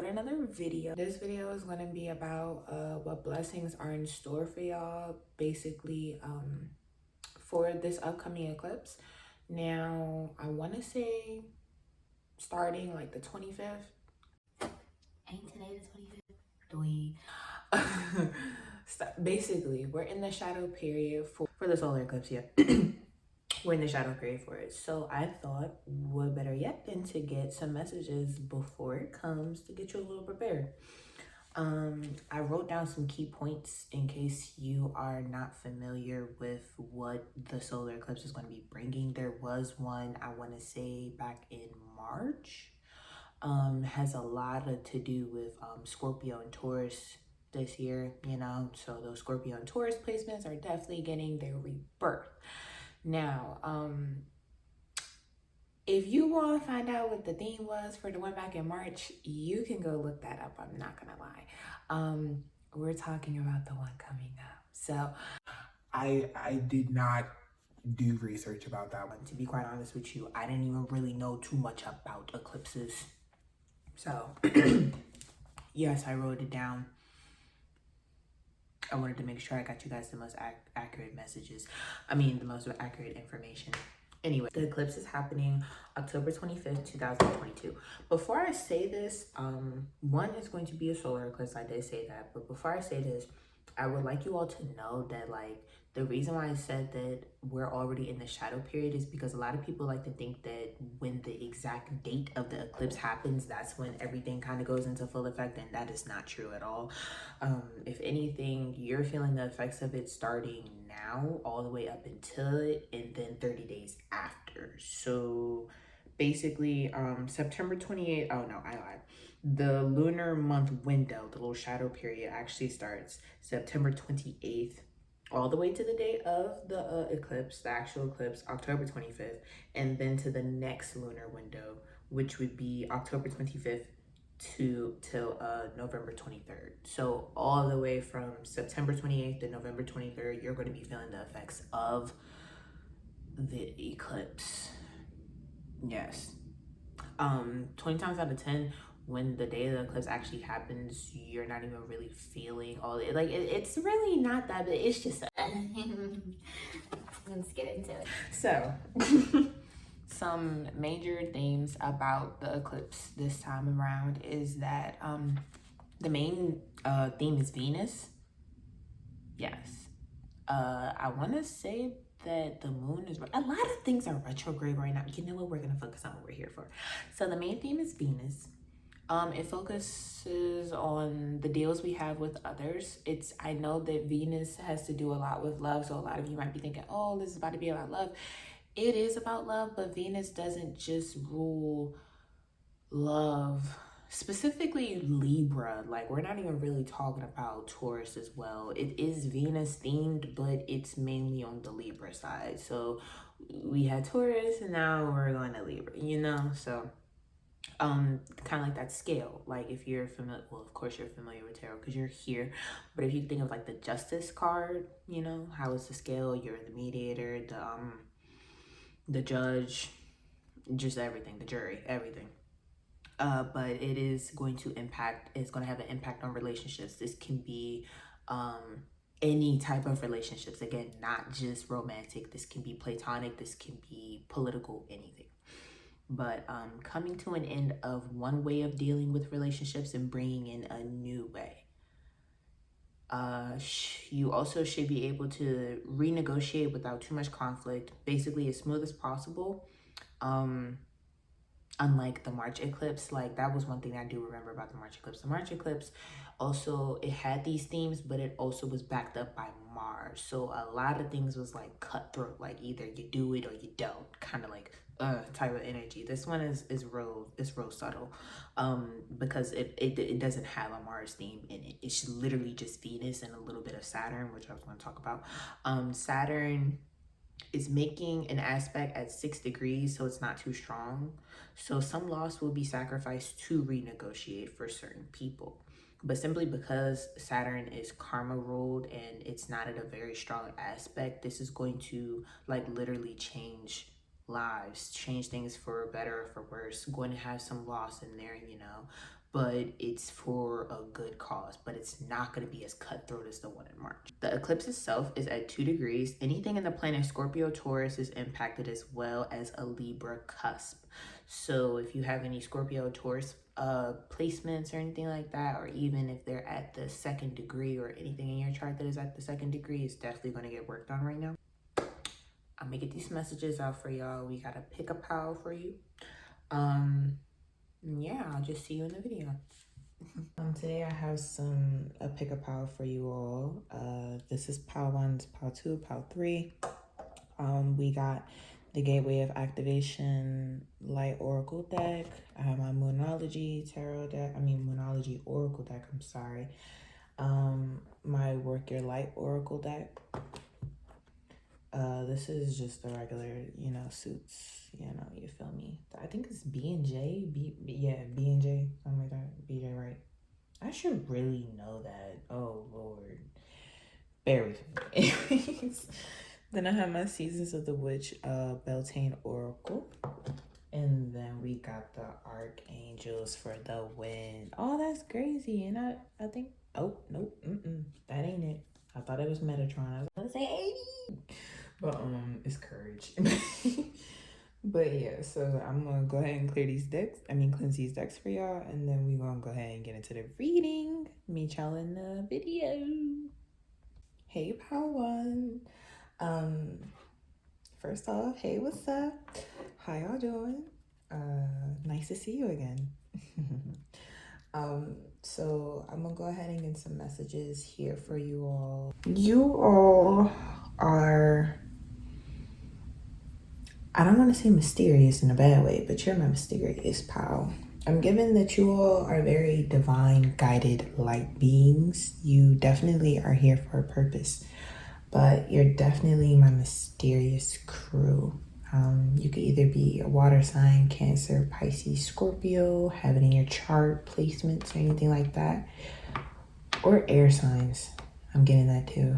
another video. This video is going to be about what blessings are in store for y'all, basically, for this upcoming eclipse. Now, I want to say starting like the 25th. Ain't today the 25th? Basically, we're in the shadow period for the solar eclipse, yeah. We're in the shadow period for it. So I thought, what better yet than to get some messages before it comes to get you a little prepared. I wrote down some key points in case you are not familiar with what the solar eclipse is going to be bringing. There was one, I want to say, back in March. Has a lot to do with Scorpio and Taurus this year, you know, so those Scorpio and Taurus placements are definitely getting their rebirth. Now, if you want to find out what the theme was for the one back in March, you can go look that up. I'm not gonna lie. We're talking about the one coming up. So I did not do research about that one. To be quite honest with you, I didn't even really know too much about eclipses. So yes, I wrote it down. I wanted to make sure I got you guys the most accurate messages. I mean, the most accurate information. Anyway, the eclipse is happening October 25th, 2022. Before I say this, one is going to be a solar eclipse. I did say that. But before I say this, I would like you all to know that, like, the reason why I said that we're already in the shadow period is because a lot of people like to think that when the exact date of the eclipse happens, that's when everything kind of goes into full effect, and that is not true at all. If anything, you're feeling the effects of it starting now all the way up until it, and then 30 days after. So basically, September 28th, oh no, I lied. The lunar month window, the little shadow period, actually starts September 28th all the way to the day of the eclipse, the actual eclipse, October 25th, and then to the next lunar window, which would be October 25th till November 23rd. So all the way from September 28th to November 23rd, you're going to be feeling the effects of the eclipse. Yes. 20 times out of 10, when the day of the eclipse actually happens, you're not even really feeling all it. Like, it's really not that big. It's just let's get into it. So some major themes about the eclipse this time around is that the main theme is Venus. Yes. I want to say that the moon is, a lot of things are retrograde right now. You know what? We're going to focus on what we're here for. So the main theme is Venus. It focuses on the deals we have with others. I know that Venus has to do a lot with love. So a lot of you might be thinking, oh, this is about to be about love. It is about love, but Venus doesn't just rule love, specifically Libra. Like, we're not even really talking about Taurus as well. It is Venus themed, but it's mainly on the Libra side. So we had Taurus and now we're going to Libra, you know? So kind of like that scale. Like, if you're familiar, well, of course you're familiar with tarot because you're here, but if you think of like the Justice card, you know, how it's the scale, you're the mediator, the judge, just everything, the jury, everything. But it is going to impact, it's going to have an impact on relationships. This can be any type of relationships. Again, not just romantic. This can be platonic. This can be political, anything. But coming to an end of one way of dealing with relationships and bringing in a new way. You also should be able to renegotiate without too much conflict, basically as smooth as possible. Unlike the March eclipse, like, that was one thing I do remember about the March eclipse. The March eclipse also, it had these themes, but it also was backed up by Mars. So a lot of things was like cutthroat, like either you do it or you don't, kind of like type of energy. This one is real subtle, because it doesn't have a Mars theme in it. It's literally just Venus and a little bit of Saturn, which I was going to talk about. Saturn is making an aspect at 6 degrees, so it's not too strong. So some loss will be sacrificed to renegotiate for certain people. But simply because Saturn is karma ruled and it's not at a very strong aspect, this is going to, like, literally change lives, change things for better or for worse. Going to have some loss in there, you know, but it's for a good cause, but it's not going to be as cutthroat as the one in March. The eclipse itself is at 2 degrees. Anything in the planet Scorpio Taurus is impacted, as well as a Libra cusp. So if you have any Scorpio Taurus placements or anything like that, or even if they're at the 2nd degree or anything in your chart that is at the 2nd degree, it's definitely going to get worked on right now. I'm gonna get these messages out for y'all. We got a pick a pile for you. Yeah, I'll just see you in the video. Today I have a pick a pile for you all. This is pile 1, pile 2, pile 3. We got the Gateway of Activation Light Oracle deck. I have my Moonology Tarot deck. Moonology Oracle deck, I'm sorry. My Work Your Light Oracle deck. This is just the regular, suits, you feel me? I think it's B&J, B&J, something like that, BJ, right? I should really know that. Oh, Lord. Bear with me. Anyways, then I have my Seasons of the Witch, Beltane Oracle. And then we got the Archangels for the win. Oh, that's crazy. And I think, oh, nope, that ain't it. I thought it was Metatron. I was gonna say 80. But it's Courage. But yeah, so I'm gonna go ahead and cleanse these decks for y'all, and then we're gonna go ahead and get into the reading. Meet y'all in the video. Hey, Power One. First off, hey, what's up? How y'all doing? Nice to see you again. So I'm gonna go ahead and get some messages here for you all. You all are, I don't want to say mysterious in a bad way, but you're my mysterious pal. I'm given that you all are very divine guided light beings. You definitely are here for a purpose, but you're definitely my mysterious crew. You could either be a water sign, Cancer, Pisces, Scorpio, have it in your chart, placements, or anything like that. Or air signs. I'm getting that too.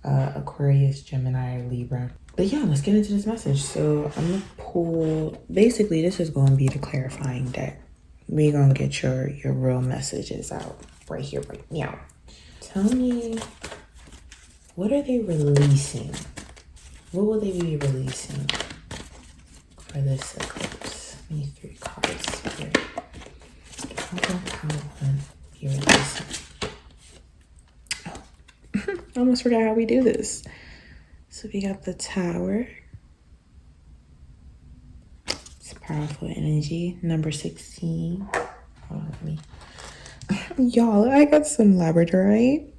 Aquarius, Gemini, or Libra. But yeah, let's get into this message. So I'm going to pull, basically this is going to be the clarifying deck. We're going to get your real messages out right here, right now. Tell me, what are they releasing? What will they be releasing for this eclipse? We need 3 cards here. What will Power One be releasing? Oh, I almost forgot how we do this. So we got the Tower. It's powerful energy. Number 16. Hold on, me. Y'all, I got some labradorite.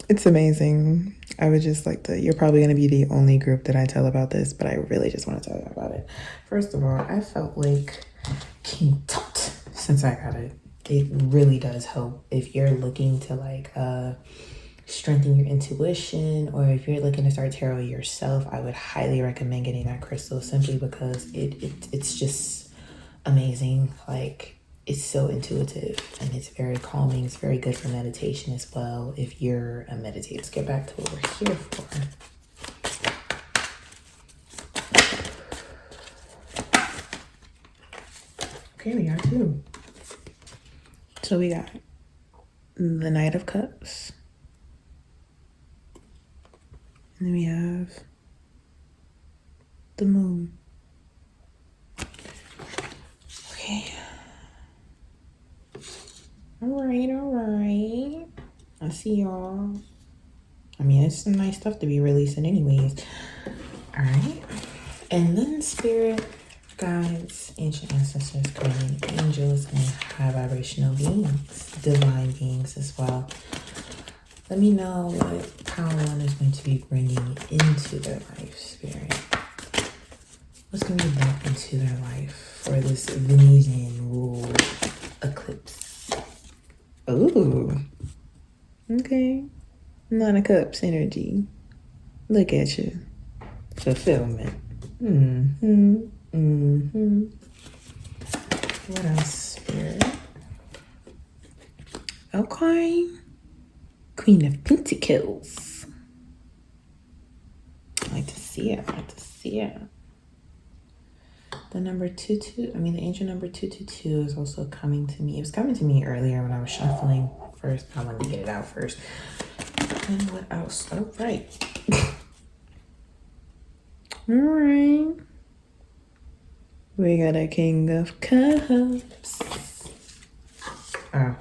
It's amazing. I would just like to, you're probably going to be the only group that I tell about this, but I really just want to tell you about it. First of all, I felt like King Tut since I got it. It really does help if you're looking to strengthen your intuition, or if you're looking to start tarot yourself. I would highly recommend getting that crystal, simply because it's just amazing. Like, it's so intuitive and it's very calming. It's very good for meditation as well if you're a meditator. Let's get back to what we're here for. Okay, we got 2. So we got the Knight of Cups. And then we have the Moon. Okay. All right. I see y'all. It's some nice stuff to be releasing anyways. All right. And then Spirit, guides, ancient ancestors, guardian angels, and high vibrational beings, divine beings as well. Let me know what Power One is going to be bringing into their life, Spirit. What's going to be brought into their life for this Venetian rule eclipse? Ooh. Okay. 9 of Cups energy. Look at you. Fulfillment. What else, Spirit? Okay. Queen of Pentacles. I like to see it. The angel number 222 is also coming to me. It was coming to me earlier when I was shuffling first. I wanted to get it out first. And what else? Oh, right. All right. We got a King of Cups. Oh.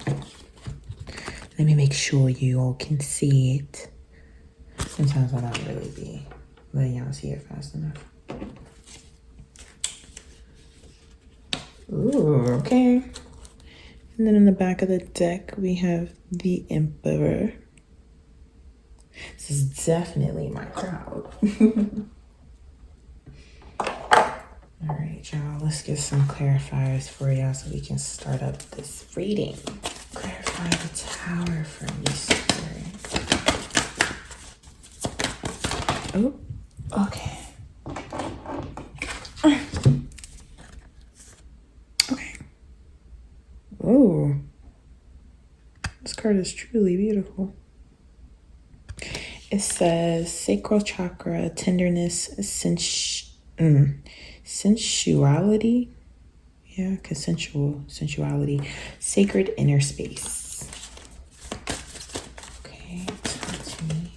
Let me make sure you all can see it. Sometimes I don't really be letting y'all see it fast enough. Ooh, okay. And then in the back of the deck, we have the Emperor. This is definitely my crowd. All right, y'all, let's get some clarifiers for y'all so we can start up this reading. Clarify the Tower for me, Spirit. Oh, okay. Okay. Oh, this card is truly beautiful. It says sacral chakra, tenderness, sensuality. Yeah, sensuality, sacred inner space. Okay, talk to me.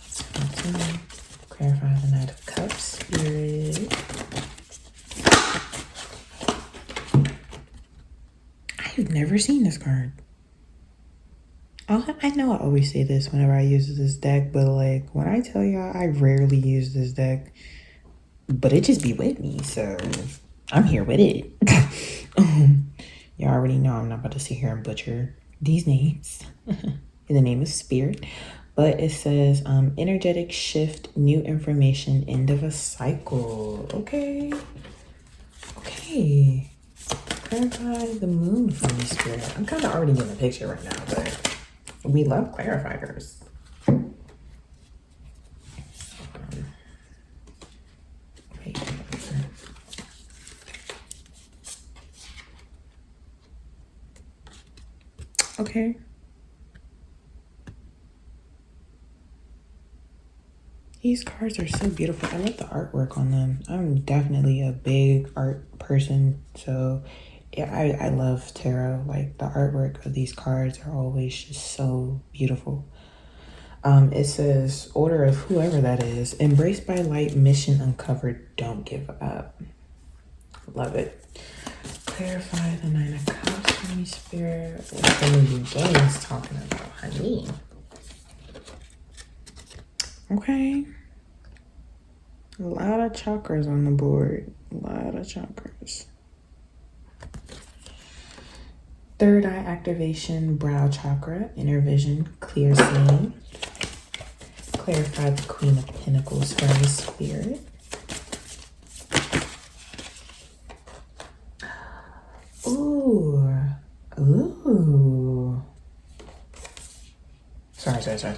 Clarify the Knight of Cups, Spirit. I've never seen this card. I know I always say this whenever I use this deck, but like when I tell y'all, I rarely use this deck, but it just be with me, so I'm here with it. Y'all already know I'm not about to sit here and butcher these names in the name of Spirit, but it says energetic shift, new information, end of a cycle. Okay. Clarify the moon for me, Spirit. I'm kind of already in the picture right now, but we love clarifiers. Okay. These cards are so beautiful. I love the artwork on them. I'm definitely a big art person, so yeah, I love tarot. Like the artwork of these cards are always just so beautiful. It says, order of whoever that is, embraced by light, mission uncovered, don't give up. Love it. Clarify the Nine of Cups for me, Spirit. What the new game is talking about, honey? Okay. A lot of chakras on the board. A lot of chakras. Third eye activation, brow chakra, inner vision, clear seeing. Clarify the Queen of Pentacles for me, Spirit. Ooh. Sorry. Those are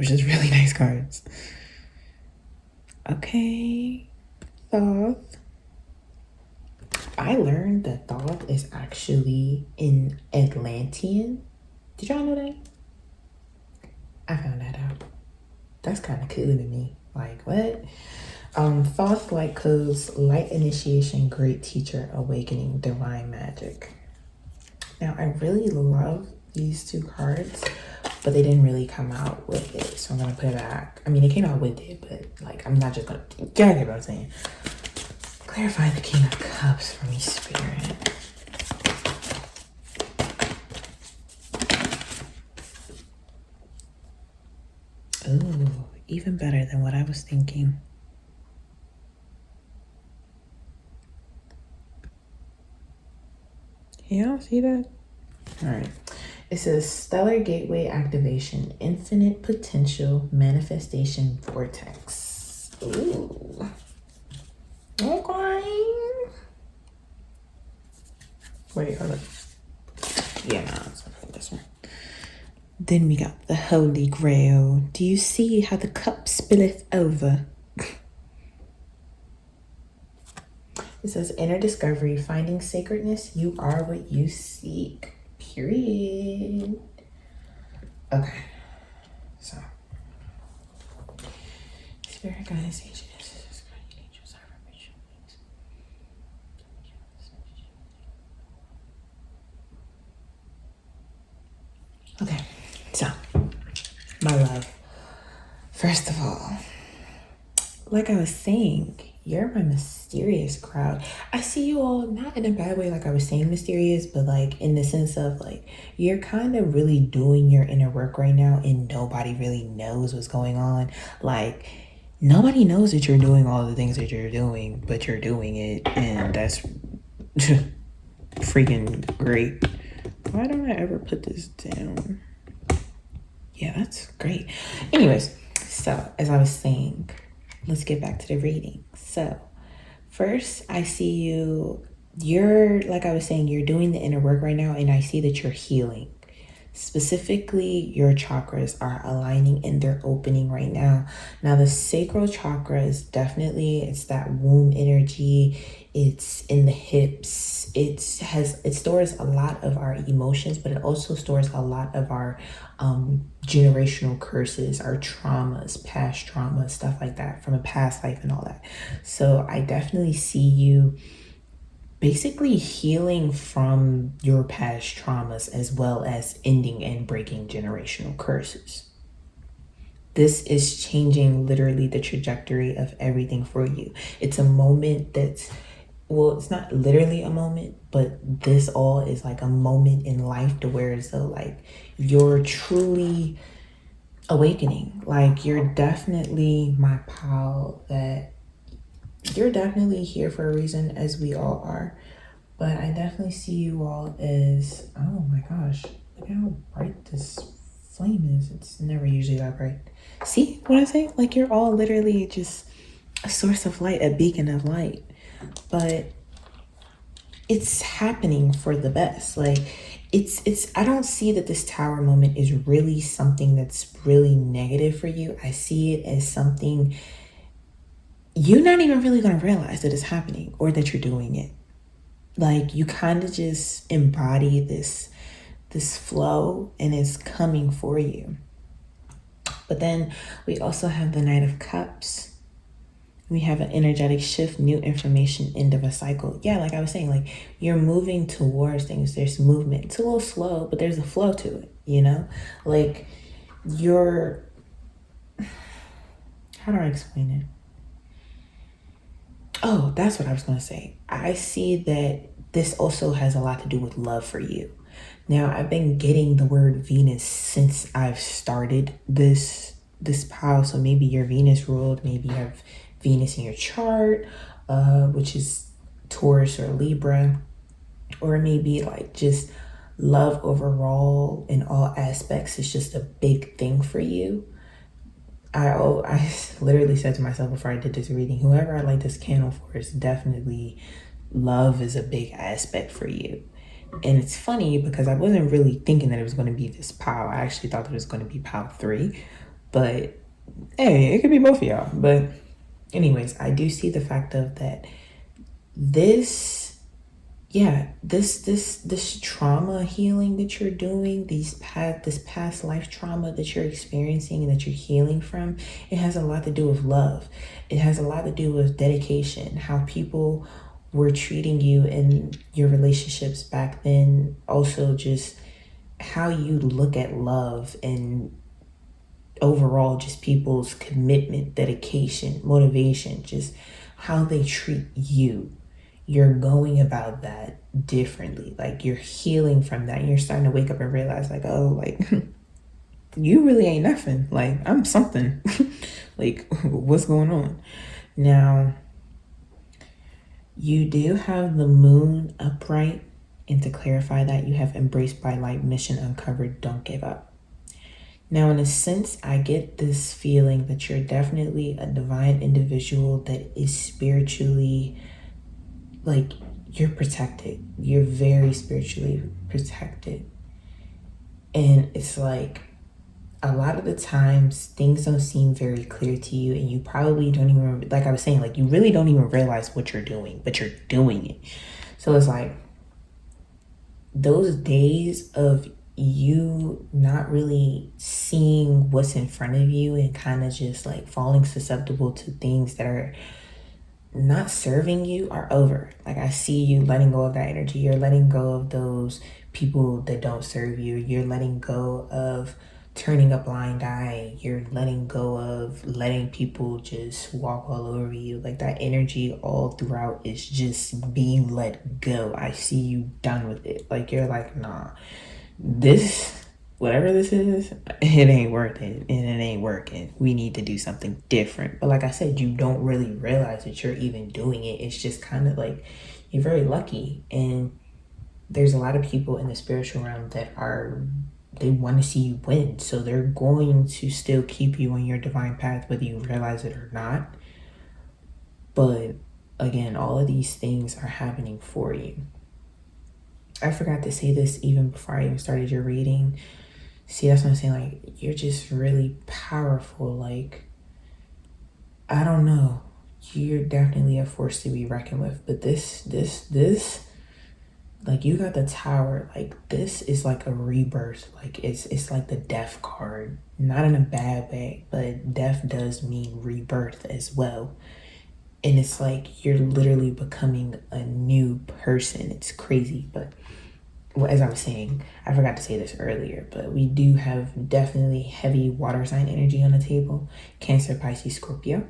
just really nice cards. Okay. Thoth. I learned that Thoth is actually in Atlantean. Did y'all know that? I found that out. That's kind of cool to me. Like, what? Thoth light codes, light initiation, great teacher, awakening, divine magic. Now, I really love these two cards, but they didn't really come out with it, so I'm gonna put it back. I mean, they came out with it, but like, I'm not just gonna, you get what I'm saying. Clarify the King of Cups for me, Spirit. Ooh, even better than what I was thinking. Y'all see that? All right. It says stellar gateway activation, infinite potential, manifestation vortex. Ooh. Okay. Wait, hold on. Yeah, no, it's not this one. Then we got the Holy Grail. Do you see how the cup spilleth over? It says inner discovery, finding sacredness. You are what you seek. Period. Okay. So. Spirit guidance, ancient. My love. First of all, like I was saying, you're my mysterious crowd. I see you all not in a bad way, like I was saying mysterious, but like in the sense of like you're kind of really doing your inner work right now and nobody really knows what's going on. Like nobody knows that you're doing all the things that you're doing, but you're doing it, and that's freaking great. Why don't I ever put this down? Yeah, that's great. Anyways, so as I was saying, let's get back to the reading. So first, I see you're, like I was saying, you're doing the inner work right now, and I see that you're healing. Specifically, your chakras are aligning and they're opening right now. Now, the sacral chakra is definitely, it's that womb energy. It's in the hips. It stores a lot of our emotions, but it also stores a lot of our generational curses, our traumas, past traumas, stuff like that from a past life and all that. So I definitely see you basically healing from your past traumas as well as ending and breaking generational curses. This is changing literally the trajectory of everything for you. It's a moment that's, well, it's not literally a moment, but this all is like a moment in life to where it's so like you're truly awakening. Like you're definitely my pal, that you're definitely here for a reason, as we all are. But I definitely see you all as, oh my gosh, look how bright this flame is. It's never usually that bright. See what I say? Like you're all literally just a source of light, a beacon of light. But it's happening for the best. Like it's I don't see that this tower moment is really something that's really negative for you. I see it as something you're not even really going to realize that it's happening or that you're doing it. Like you kind of just embody this flow, and it's coming for you. But then we also have the Knight of Cups. We have an energetic shift, new information, end of a cycle. Yeah, like I was saying, like you're moving towards things. There's movement. It's a little slow, but there's a flow to it, you know? Like you're, how do I explain it? Oh, that's what I was going to say. I see that this also has a lot to do with love for you. Now, I've been getting the word Venus since I've started this pile. So maybe you're Venus ruled, maybe you have Venus in your chart, which is Taurus or Libra, or maybe like just love overall in all aspects is just a big thing for you. I literally said to myself before I did this reading, whoever I light this candle for is definitely love is a big aspect for you. And it's funny because I wasn't really thinking that it was going to be this pile. I actually thought that it was going to be pile 3, but hey, it could be both of y'all. But anyways, I do see the fact of that this trauma healing that you're doing, this past life trauma that you're experiencing and that you're healing from, it has a lot to do with love. It has a lot to do with dedication, how people were treating you in your relationships back then. Also just how you look at love and overall just people's commitment, dedication, motivation, just how they treat you. You're going about that differently. Like you're healing from that. You're starting to wake up and realize like, oh, like you really ain't nothing. Like I'm something. Like what's going on? Now, you do have the moon upright, and to clarify that, you have embraced by light, mission uncovered, don't give up. Now, in a sense, I get this feeling that you're definitely a divine individual that is spiritually, like, you're protected. You're very spiritually protected. And it's like, a lot of the times, things don't seem very clear to you, and you probably don't even, like I was saying, like, you really don't even realize what you're doing, but you're doing it. So it's like, those days of you not really seeing what's in front of you and kind of just like falling susceptible to things that are not serving you are over. Like I see you letting go of that energy. You're letting go of those people that don't serve you. You're letting go of turning a blind eye. You're letting go of letting people just walk all over you. Like that energy all throughout is just being let go. I see you done with it. Like you're like, nah, this, whatever this is, it ain't worth it and it ain't working. We need to do something different. But like I said, you don't really realize that you're even doing it. It's just kind of like you're very lucky. And there's a lot of people in the spiritual realm that they want to see you win. So they're going to still keep you on your divine path, whether you realize it or not. But again, all of these things are happening for you. I forgot to say this even before I even started your reading. See, that's what I'm saying. Like, you're just really powerful. Like, I don't know. You're definitely a force to be reckoned with. But this, like, you got the Tower. Like, this is like a rebirth. Like, it's like the death card. Not in a bad way, but death does mean rebirth as well. And it's like you're literally becoming a new person. It's crazy, but well, as I was saying, I forgot to say this earlier, but we do have definitely heavy water sign energy on the table. Cancer, Pisces, Scorpio.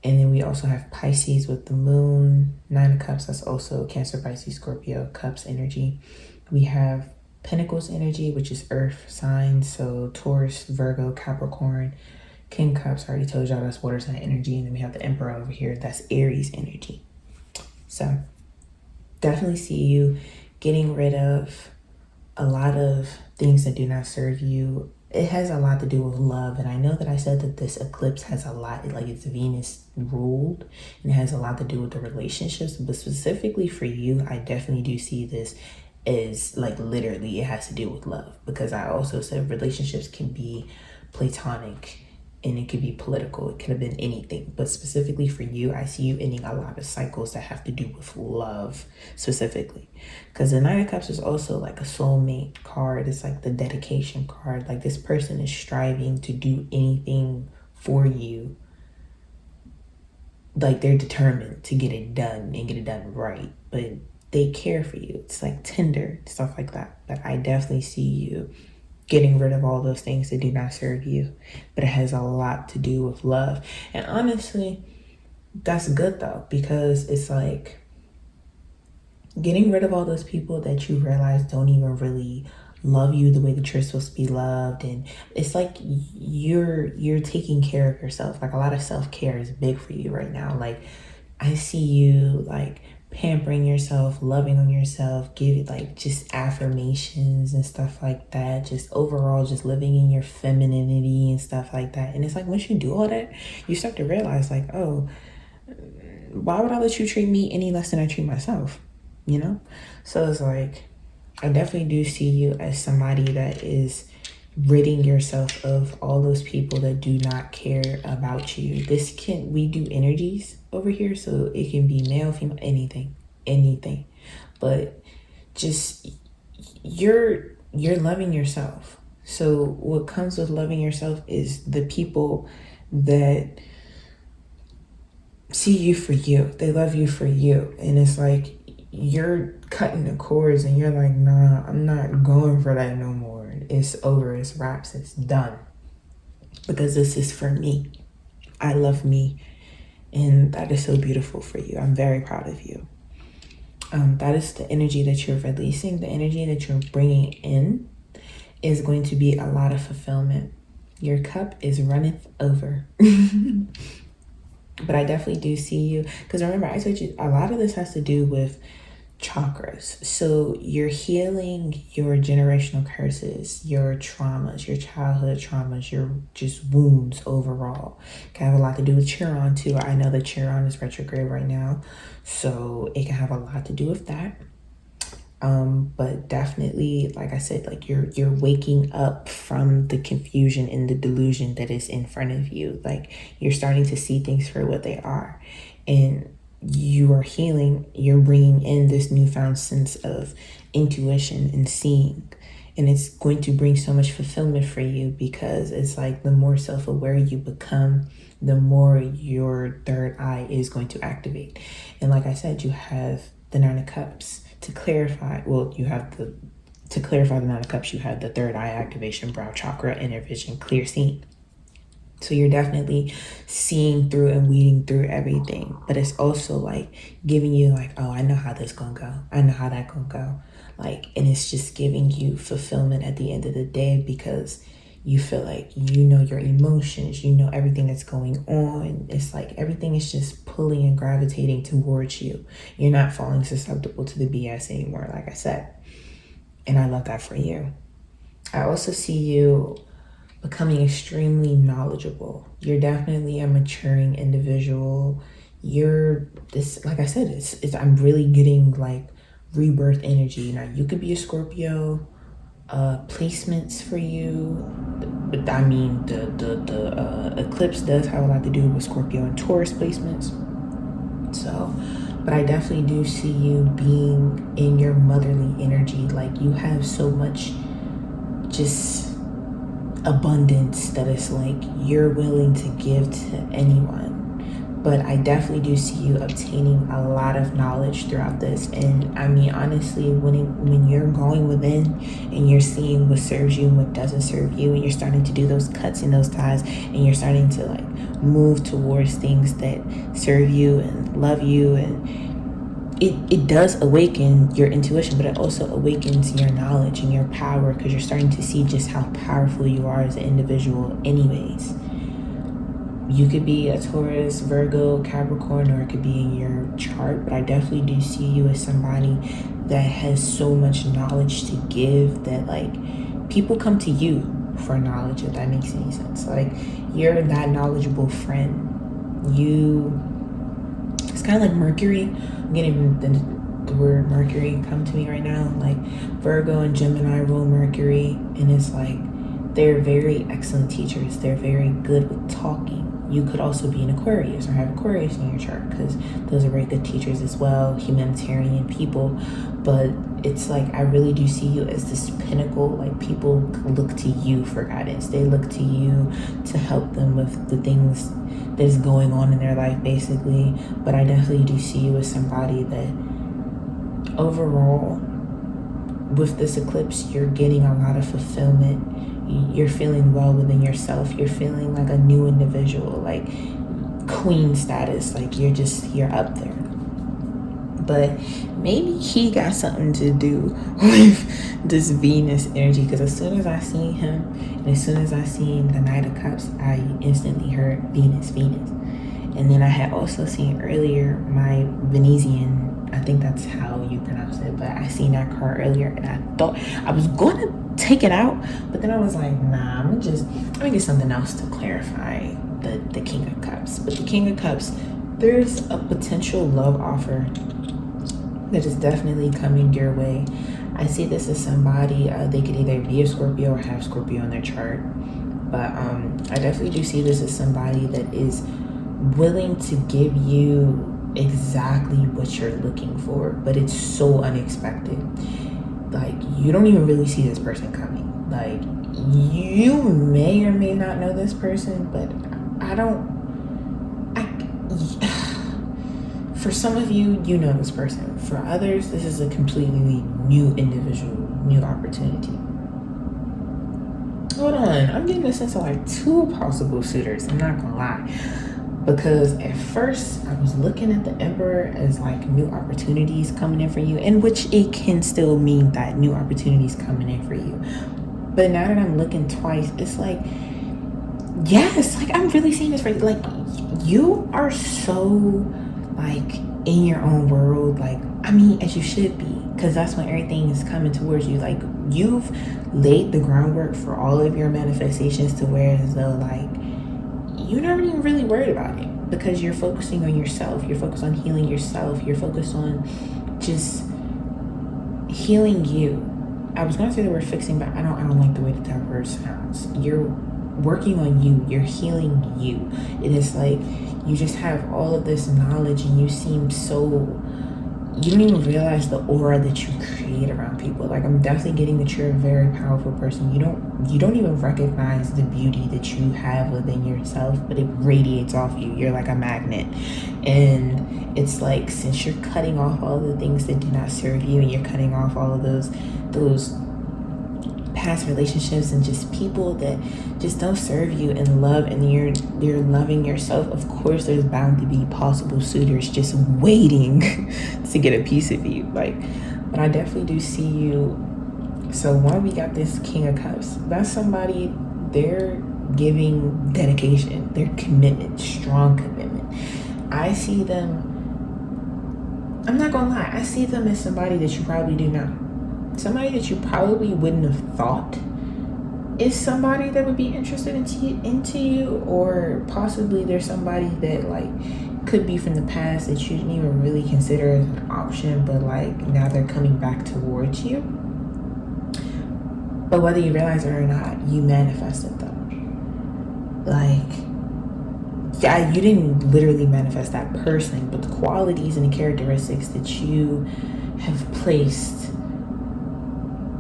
And then we also have Pisces with the moon, 9 of Cups. That's also Cancer, Pisces, Scorpio, Cups energy. We have Pentacles energy, which is earth signs. So Taurus, Virgo, Capricorn. King Cups, I already told y'all that's water sign energy. And then we have the Emperor over here. That's Aries energy. So definitely see you getting rid of a lot of things that do not serve you. It has a lot to do with love. And I know that I said that this eclipse has a lot, like it's Venus ruled, and it has a lot to do with the relationships. But specifically for you, I definitely do see this as like literally it has to do with love. Because I also said relationships can be platonic and it could be political. It could have been anything. But specifically for you, I see you ending a lot of cycles that have to do with love specifically. Because the Nine of Cups is also like a soulmate card. It's like the dedication card. Like this person is striving to do anything for you. Like they're determined to get it done and get it done right. But they care for you. It's like tender, stuff like that. But I definitely see you getting rid of all those things that do not serve you. But it has a lot to do with love. And honestly, that's good though. Because it's like getting rid of all those people that you realize don't even really love you the way that you're supposed to be loved. And it's like you're taking care of yourself. Like a lot of self-care is big for you right now. Like I see you like pampering yourself, loving on yourself, giving like just affirmations and stuff like that. Just overall just living in your femininity and stuff like that. And it's like once you do all that, you start to realize like, oh, why would I let you treat me any less than I treat myself? You know? So it's like, I definitely do see you as somebody that is ridding yourself of all those people that do not care about you. We do energies over here, so it can be male, female, anything. But just, you're loving yourself. So what comes with loving yourself is the people that see you for you. They love you for you. And it's like, you're cutting the cords and you're like, nah, I'm not going for that no more. It's over, it's wraps, it's done. Because this is for me. I love me. And that is so beautiful for you. I'm very proud of you. That is the energy that you're releasing. The energy that you're bringing in is going to be a lot of fulfillment. Your cup is runneth over. But I definitely do see you. Because remember, I told you a lot of this has to do with chakras. So you're healing your generational curses, your traumas, your childhood traumas, your just wounds overall. Can have a lot to do with Chiron too. I know that Chiron is retrograde right now, so it can have a lot to do with that. But definitely, like I said, like you're waking up from the confusion and the delusion that is in front of you. Like you're starting to see things for what they are, and you are healing. You're bringing in this newfound sense of intuition and seeing, and it's going to bring so much fulfillment for you because it's like the more self-aware you become, the more your third eye is going to activate. And like I said, you have the Nine of Cups to clarify. Well, you have the To clarify the Nine of Cups, you have the third eye activation, brow chakra, inner vision, clear seeing. So you're definitely seeing through and weeding through everything. But it's also like giving you like, oh, I know how this gonna go. I know how that gonna go. Like, and it's just giving you fulfillment at the end of the day, because you feel like you know your emotions, you know everything that's going on. It's like everything is just pulling and gravitating towards you. You're not falling susceptible to the BS anymore, like I said. And I love that for you. I also see you becoming extremely knowledgeable. You're definitely a maturing individual. You're this, like I said, it's I'm really getting like rebirth energy. Now you could be a Scorpio. Placements for you, I mean the eclipse does have a lot to do with Scorpio and Taurus placements. So, but I definitely do see you being in your motherly energy. Like you have so much just abundance that it's like you're willing to give to anyone. But I definitely do see you obtaining a lot of knowledge throughout this. And I mean, honestly, when you're going within and you're seeing what serves you and what doesn't serve you, and you're starting to do those cuts and those ties, and you're starting to like move towards things that serve you and love you, and it does awaken your intuition, but it also awakens your knowledge and your power, because you're starting to see just how powerful you are as an individual anyways. You could be a Taurus, Virgo, Capricorn, or it could be in your chart, but I definitely do see you as somebody that has so much knowledge to give that like people come to you for knowledge, if that makes any sense. Like you're that knowledgeable friend. It's kind of like Mercury. I'm getting the word Mercury come to me right now. Like Virgo and Gemini rule Mercury, and it's like they're very excellent teachers. They're very good with talking. You could also be an Aquarius or have Aquarius in your chart, because those are very good teachers as well, humanitarian people. But it's like I really do see you as this pinnacle. Like people look to you for guidance. They look to you to help them with the things that's going on in their life, basically. But I definitely do see you as somebody that overall, with this eclipse, you're getting a lot of fulfillment. You're feeling well within yourself. You're feeling like a new individual, like queen status. Like you're up there. But maybe he got something to do with this Venus energy, because as soon as I seen him and as soon as I seen the Knight of Cups, I instantly heard Venus. And then I had also seen earlier my Venusian, I think that's how you pronounce it, but I seen that card earlier, and I thought I was going to take it out, but then I was like, nah, let me get something else to clarify the King of Cups. But the King of Cups, there's a potential love offer that is definitely coming your way. I see this as somebody, they could either be a Scorpio or have Scorpio in their chart, but I definitely do see this as somebody that is willing to give you exactly what you're looking for, but it's so unexpected. Like you don't even really see this person coming. Like you may or may not know this person, but for some of you, you know this person. For others, this is a completely new individual, new opportunity. Hold on, I'm getting a sense of like two possible suitors, I'm not gonna lie. Because at first I was looking at the Emperor as like new opportunities coming in for you, in which it can still mean that new opportunities coming in for you. But now that I'm looking twice, it's like, yes, like I'm really seeing this for you. Like you are so like in your own world, like I mean, as you should be, because that's when everything is coming towards you. Like you've laid the groundwork for all of your manifestations to where as though like you're not even really worried about it, because you're focusing on yourself. You're focused on healing yourself. You're focused on just healing you. I was gonna say the word fixing, but I don't like the way that word sounds. You're working on you. You're healing you. It is like you just have all of this knowledge, and you seem so, you don't even realize the aura that you create around people. Like I'm definitely getting that you're a very powerful person. You don't even recognize the beauty that you have within yourself, but it radiates off you. You're like a magnet. And it's like, since you're cutting off all the things that do not serve you, and you're cutting off all of those past relationships and just people that just don't serve you in love, and you're loving yourself, of course there's bound to be possible suitors just waiting to get a piece of you. Like, but I definitely do see you. So one, we got this King of Cups. That's somebody, they're giving dedication, their commitment, strong commitment. I see them, I'm not gonna lie, I see them as somebody that you probably do know. Somebody that you probably wouldn't have thought is somebody that would be interested into you, or possibly there's somebody that like could be from the past that you didn't even really consider as an option, but like now they're coming back towards you. But whether you realize it or not, you manifested them. Like, yeah, you didn't literally manifest that person, but the qualities and the characteristics that you have placed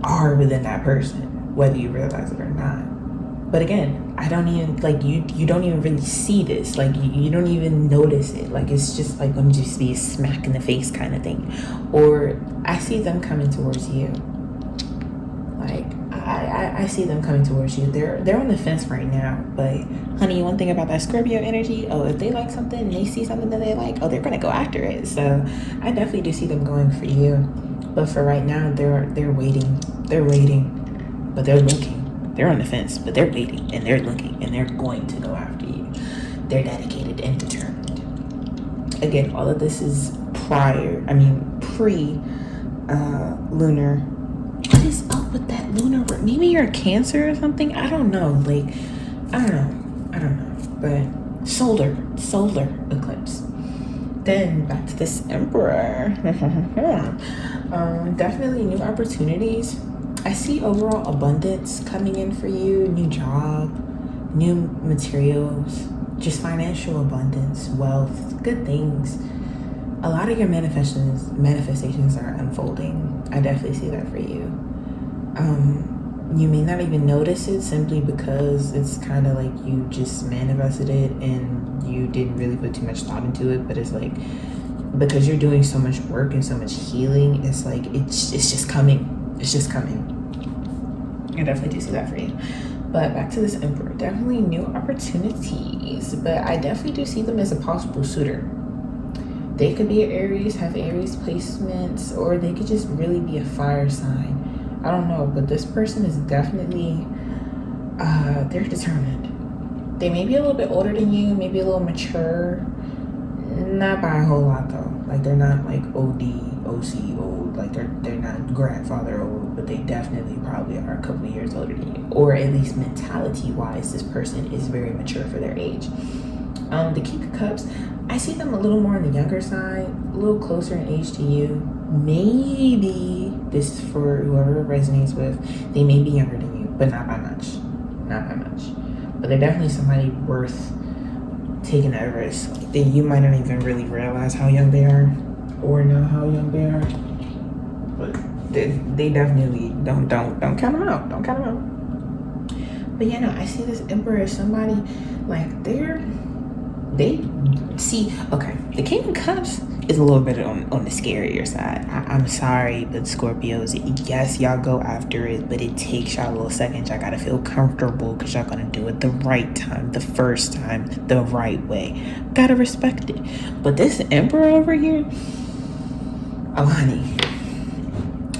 are within that person, whether you realize it or not. But again, I don't even, like, you don't even really see this. Like, you don't even notice it. Like, it's just like going to just be a smack in the face kind of thing. Or I see them coming towards you. Like, I see them coming towards you. They're on the fence right now. But honey, one thing about that Scorpio energy, oh, if they like something and they see something that they like, oh, they're gonna go after it. So I definitely do see them going for you. But for right now, they're waiting. They're waiting, but they're looking. They're on the fence, but they're waiting and they're looking and they're going to go after you. They're dedicated and determined. Again, all of this is pre-lunar. What is up with that lunar? Maybe you're a Cancer or something. I don't know. Like, I don't know. But solar eclipse. Then back to this Emperor. Definitely new opportunities. I see overall abundance coming in for you. New job, new materials, just financial abundance, wealth, good things. A lot of your manifestations are unfolding. I definitely see that for you. You may not even notice it simply because it's kind of like you just manifested it and you didn't really put too much thought into it, but it's like because you're doing so much work and so much healing, it's like it's just coming. It's just coming. I definitely do see that for you. But back to this Emperor, definitely new opportunities, but I definitely do see them as a possible suitor. They could be an Aries, have Aries placements, or they could just really be a fire sign. I don't know, but this person is definitely, they're determined. They may be a little bit older than you, maybe a little mature, not by a whole lot though. Like they're not like OC old, like they're not grandfather old, but they definitely probably are a couple of years older than you, or at least mentality wise, this person is very mature for their age. The King of Cups, I see them a little more on the younger side, a little closer in age to you. Maybe this is for whoever it resonates with. They may be younger than you, but not by much. But they're definitely somebody worth taking that risk. You might not even really realize how young they are or know how young they are. But they definitely don't count them out. Don't count them out. But yeah, no, I see this Emperor as somebody like they see, okay, the King of Cups is a little bit on the scarier side. I'm sorry, but Scorpios, yes, y'all go after it, but it takes y'all a little second. Y'all gotta feel comfortable because y'all gonna do it the right time, the first time, the right way. Gotta respect it. But this Emperor over here, oh honey,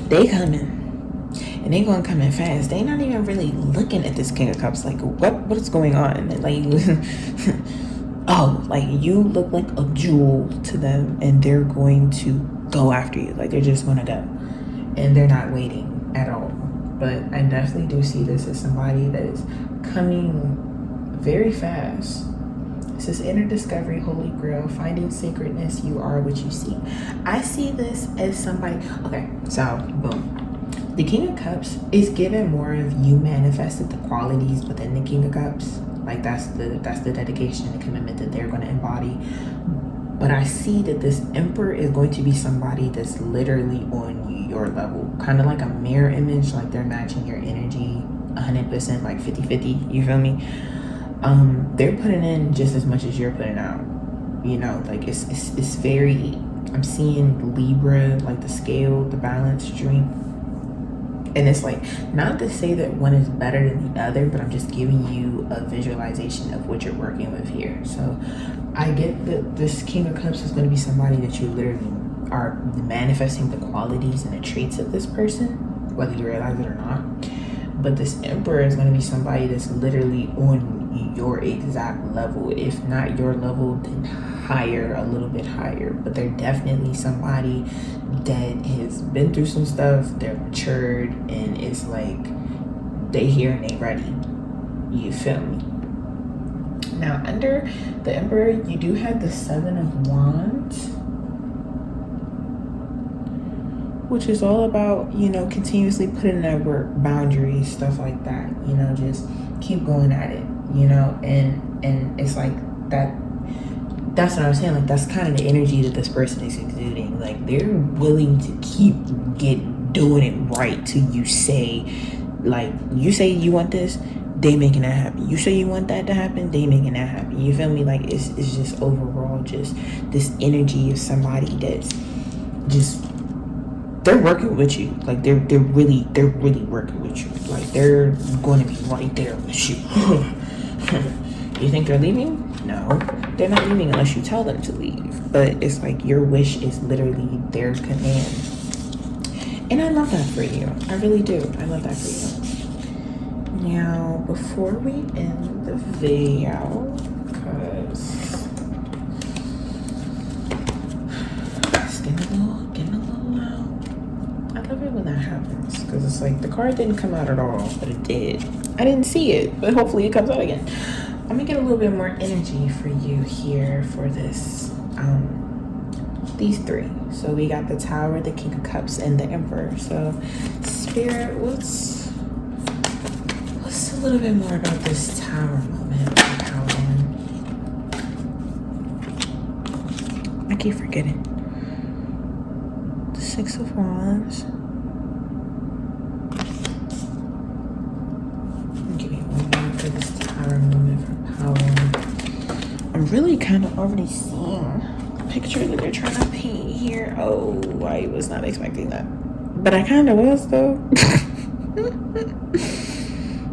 they coming. And they gonna come in fast. They not even really looking at this King of Cups like what is going on? And like oh, like you look like a jewel to them and they're going to go after you. Like they're just gonna go. And they're not waiting at all. But I definitely do see this as somebody that is coming very fast. This is inner discovery, holy grail, finding sacredness, you are what you seek. I see this as somebody, okay, so boom. The King of Cups is given more of you manifested the qualities within the King of Cups. Like that's the dedication and commitment that they're going to embody. But I see that this Emperor is going to be somebody that's literally on your level. Kind of like a mirror image, like they're matching your energy 100%, like 50-50, you feel me? They're putting in just as much as you're putting out. You know, like it's very, I'm seeing Libra, like the scale, the balance, strength. And it's like, not to say that one is better than the other, but I'm just giving you a visualization of what you're working with here. So I get that this King of Cups is going to be somebody that you literally are manifesting the qualities and the traits of this person, whether you realize it or not. But this Emperor is going to be somebody that's literally on your exact level. If not your level, then higher, a little bit higher. But they're definitely somebody that has been through some stuff, they're matured, and it's like they here and they ready. You feel me? Now, under the Emperor, you do have the Seven of Wands, which is all about, you know, continuously putting in that work, boundaries, stuff like that. You know, just keep going at it, you know, and it's like that. That's what I'm saying. Like, that's kind of the energy that this person is exuding. Like, they're willing to keep doing it right till you say, like, you say you want this, they making that happen. You say you want that to happen, they making that happen. You feel me? Like, it's just overall just this energy of somebody that's just, they're working with you. Like, they're really working with you. Like, they're going to be right there with you. You think they're leaving? No, they're not leaving unless you tell them to leave. But it's like your wish is literally their command. And I love that for you. I really do. I love that for you. Now, before we end the video, because it's getting a little loud. I love it when that happens, because it's like the card didn't come out at all, but it did. I didn't see it, but hopefully it comes out again. I'm gonna get a little bit more energy for you here for this, these three. So we got the Tower, the King of Cups, and the Emperor. So Spirit, what's a little bit more about this Tower moment? I keep forgetting. The Six of Wands. Give me one more for this Tower moment for power. I'm really kind of already seeing the picture that they're trying to paint here. Oh, I was not expecting that. But I kind of was, though.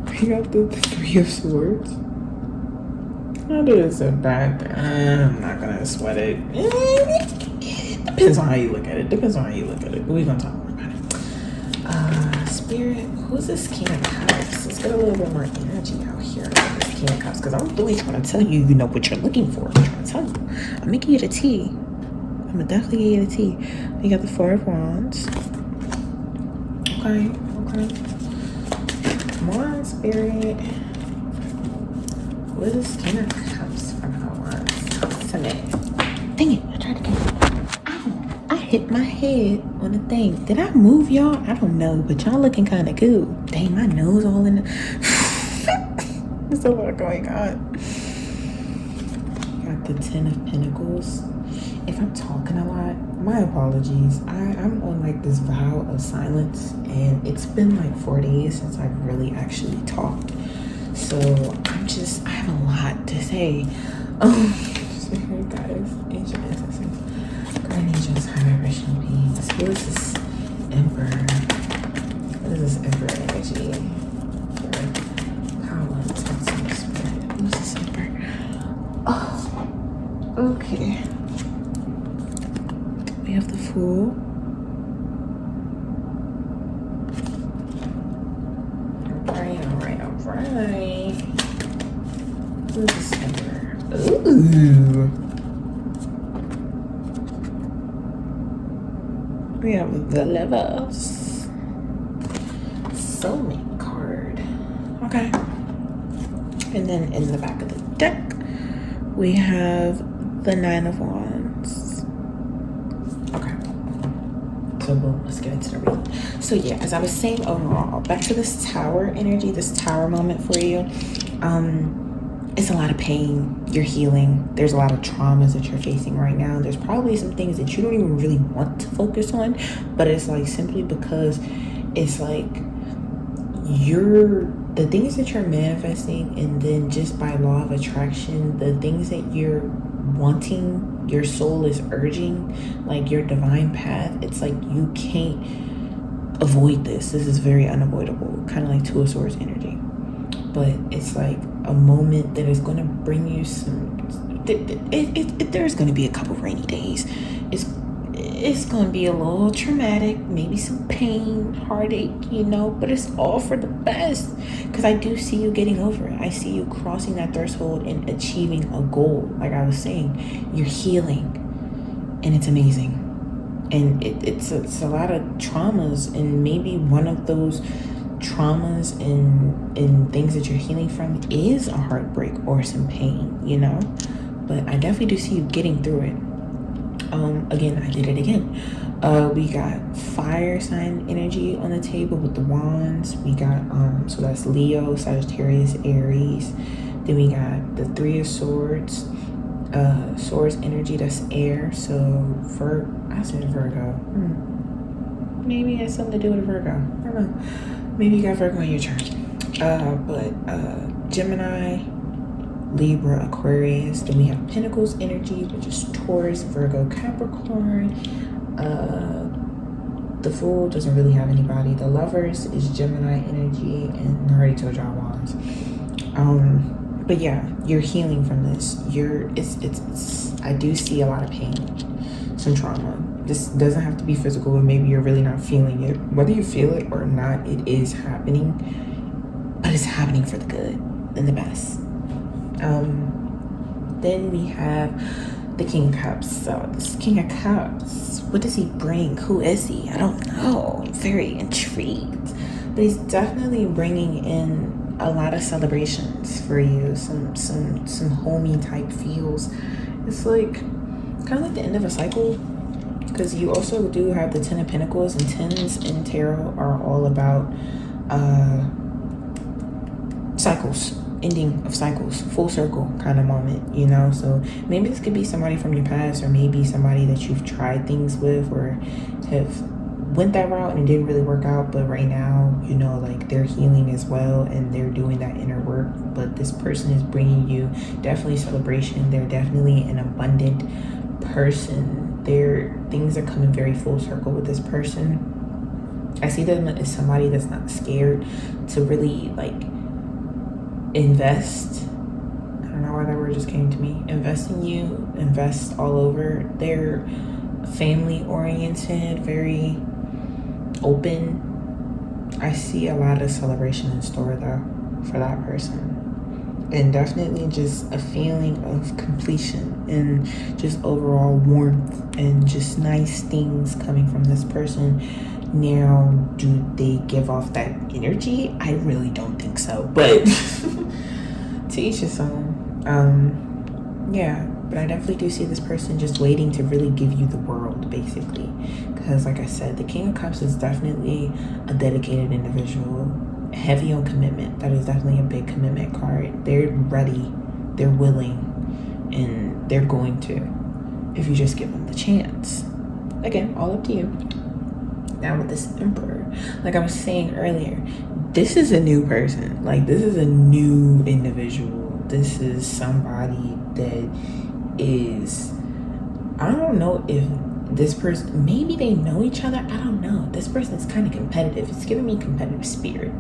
I got the Three of Swords. I'll do this in back. I'm not going to sweat it. It depends on how you look at it. We're going to talk more about it. Spirit, who's this King of Cups? Let's get a little bit more energy out here with this King of Cups, because I'm really trying to tell you, you know what you're looking for. I'm trying to tell you. I'm making you the tea. I'm gonna definitely get you the tea. You got the Four of Wands. Okay. Come on, Spirit. What is this King of Cups from her wands? Talk to me. Dang it, I tried to get it. Ow, I hit my head on the thing. Did I move y'all? I don't know, but y'all looking kind of cool. Dang, my nose all in the... There's a lot going on. Got the Ten of Pentacles. If I'm talking a lot, my apologies. I'm on like this vow of silence, and it's been like 4 days since I've really actually talked. So I have a lot to say. Spirit guys, ancient ancestors, guardian angels, high vibrational beings. Who is this Emperor? What is this Emperor energy? Who's this Emperor? Oh, okay. We have the Fool. All right. Who's this Emperor? Ooh. We have the Lovers. Soulmate card. Okay. And then in the back of the deck, we have the Nine of Wands. Okay. So boom, let's get into the reading. So yeah, as I was saying overall, back to this Tower energy, this Tower moment for you. It's a lot of pain. You're healing. There's a lot of traumas that you're facing right now. There's probably some things that you don't even really want to focus on, but it's like simply because it's like the things that you're manifesting, and then just by law of attraction, the things that you're wanting, your soul is urging, like your divine path, it's like you can't avoid this. This is very unavoidable, kind of like Two of Swords energy. But it's like a moment that is going to bring you some. There's going to be a couple rainy days. It's going to be a little traumatic, maybe some pain, heartache, you know, but it's all for the best. Because I do see you getting over it. I see you crossing that threshold and achieving a goal. Like I was saying, you're healing, and it's amazing. And it's a lot of traumas, and maybe one of those traumas and things that you're healing from is a heartbreak or some pain, you know. But I definitely do see you getting through it. Again, I did it again. We got fire sign energy on the table with the wands. We got so that's Leo, Sagittarius, Aries. Then we got the Three of Swords, Swords energy, that's air. So I said Virgo. Maybe it has something to do with Virgo. I don't know. Maybe you got Virgo in your chart. But Gemini, Libra, Aquarius. Then we have Pentacles energy, which is Taurus, Virgo, Capricorn. The Fool doesn't really have anybody. The Lovers is Gemini energy, and I already told y'all wands. But yeah, you're healing from this. I do see a lot of pain, some trauma. This doesn't have to be physical, but maybe you're really not feeling it. Whether you feel it or not, it is happening, but it's happening for the good and the best. Then we have the King of Cups. So this King of Cups, what does he bring? Who is he? I don't know. I'm very intrigued. But he's definitely bringing in a lot of celebrations for you. Some homey type feels. It's like kind of like the end of a cycle, because you also do have the Ten of Pentacles, and tens in tarot are all about cycles, ending of cycles, full circle kind of moment, you know. So maybe this could be somebody from your past, or maybe somebody that you've tried things with or have went that route and it didn't really work out, but right now, you know, like they're healing as well and they're doing that inner work. But this person is bringing you definitely celebration. They're definitely an abundant person. Things are coming very full circle with this person. I see them as somebody that's not scared to really like invest. I don't know why that word just came to me. Invest in you, invest all over. They're family oriented, very open. I see a lot of celebration in store though for that person. And definitely just a feeling of completion and just overall warmth and just nice things coming from this person. Now, do they give off that energy? I really don't think so, but to each his own. Yeah, but I definitely do see this person just waiting to really give you the world, basically. Because like I said, the King of Cups is definitely a dedicated individual, heavy on commitment. That is definitely a big commitment card. They're ready, they're willing, and they're going to, if you just give them the chance. Again, all up to you. Now with this Emperor, like I was saying earlier, this is a new person. Like, this is a new individual. This is somebody that is, I don't know if this person, maybe they know each other, I don't know. This person is kind of competitive. It's giving me competitive spirit.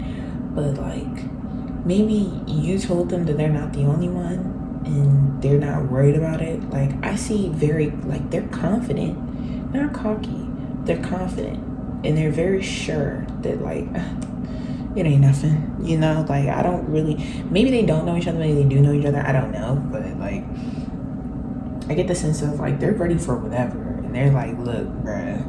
But like, maybe you told them that they're not the only one and they're not worried about it. Like, I see very, like, they're confident, not cocky. They're confident and they're very sure that like, it ain't nothing, you know. Like, I don't really, maybe they don't know each other, maybe they do know each other, I don't know. But like, I get the sense of like they're ready for whatever, and they're like, look, bruh,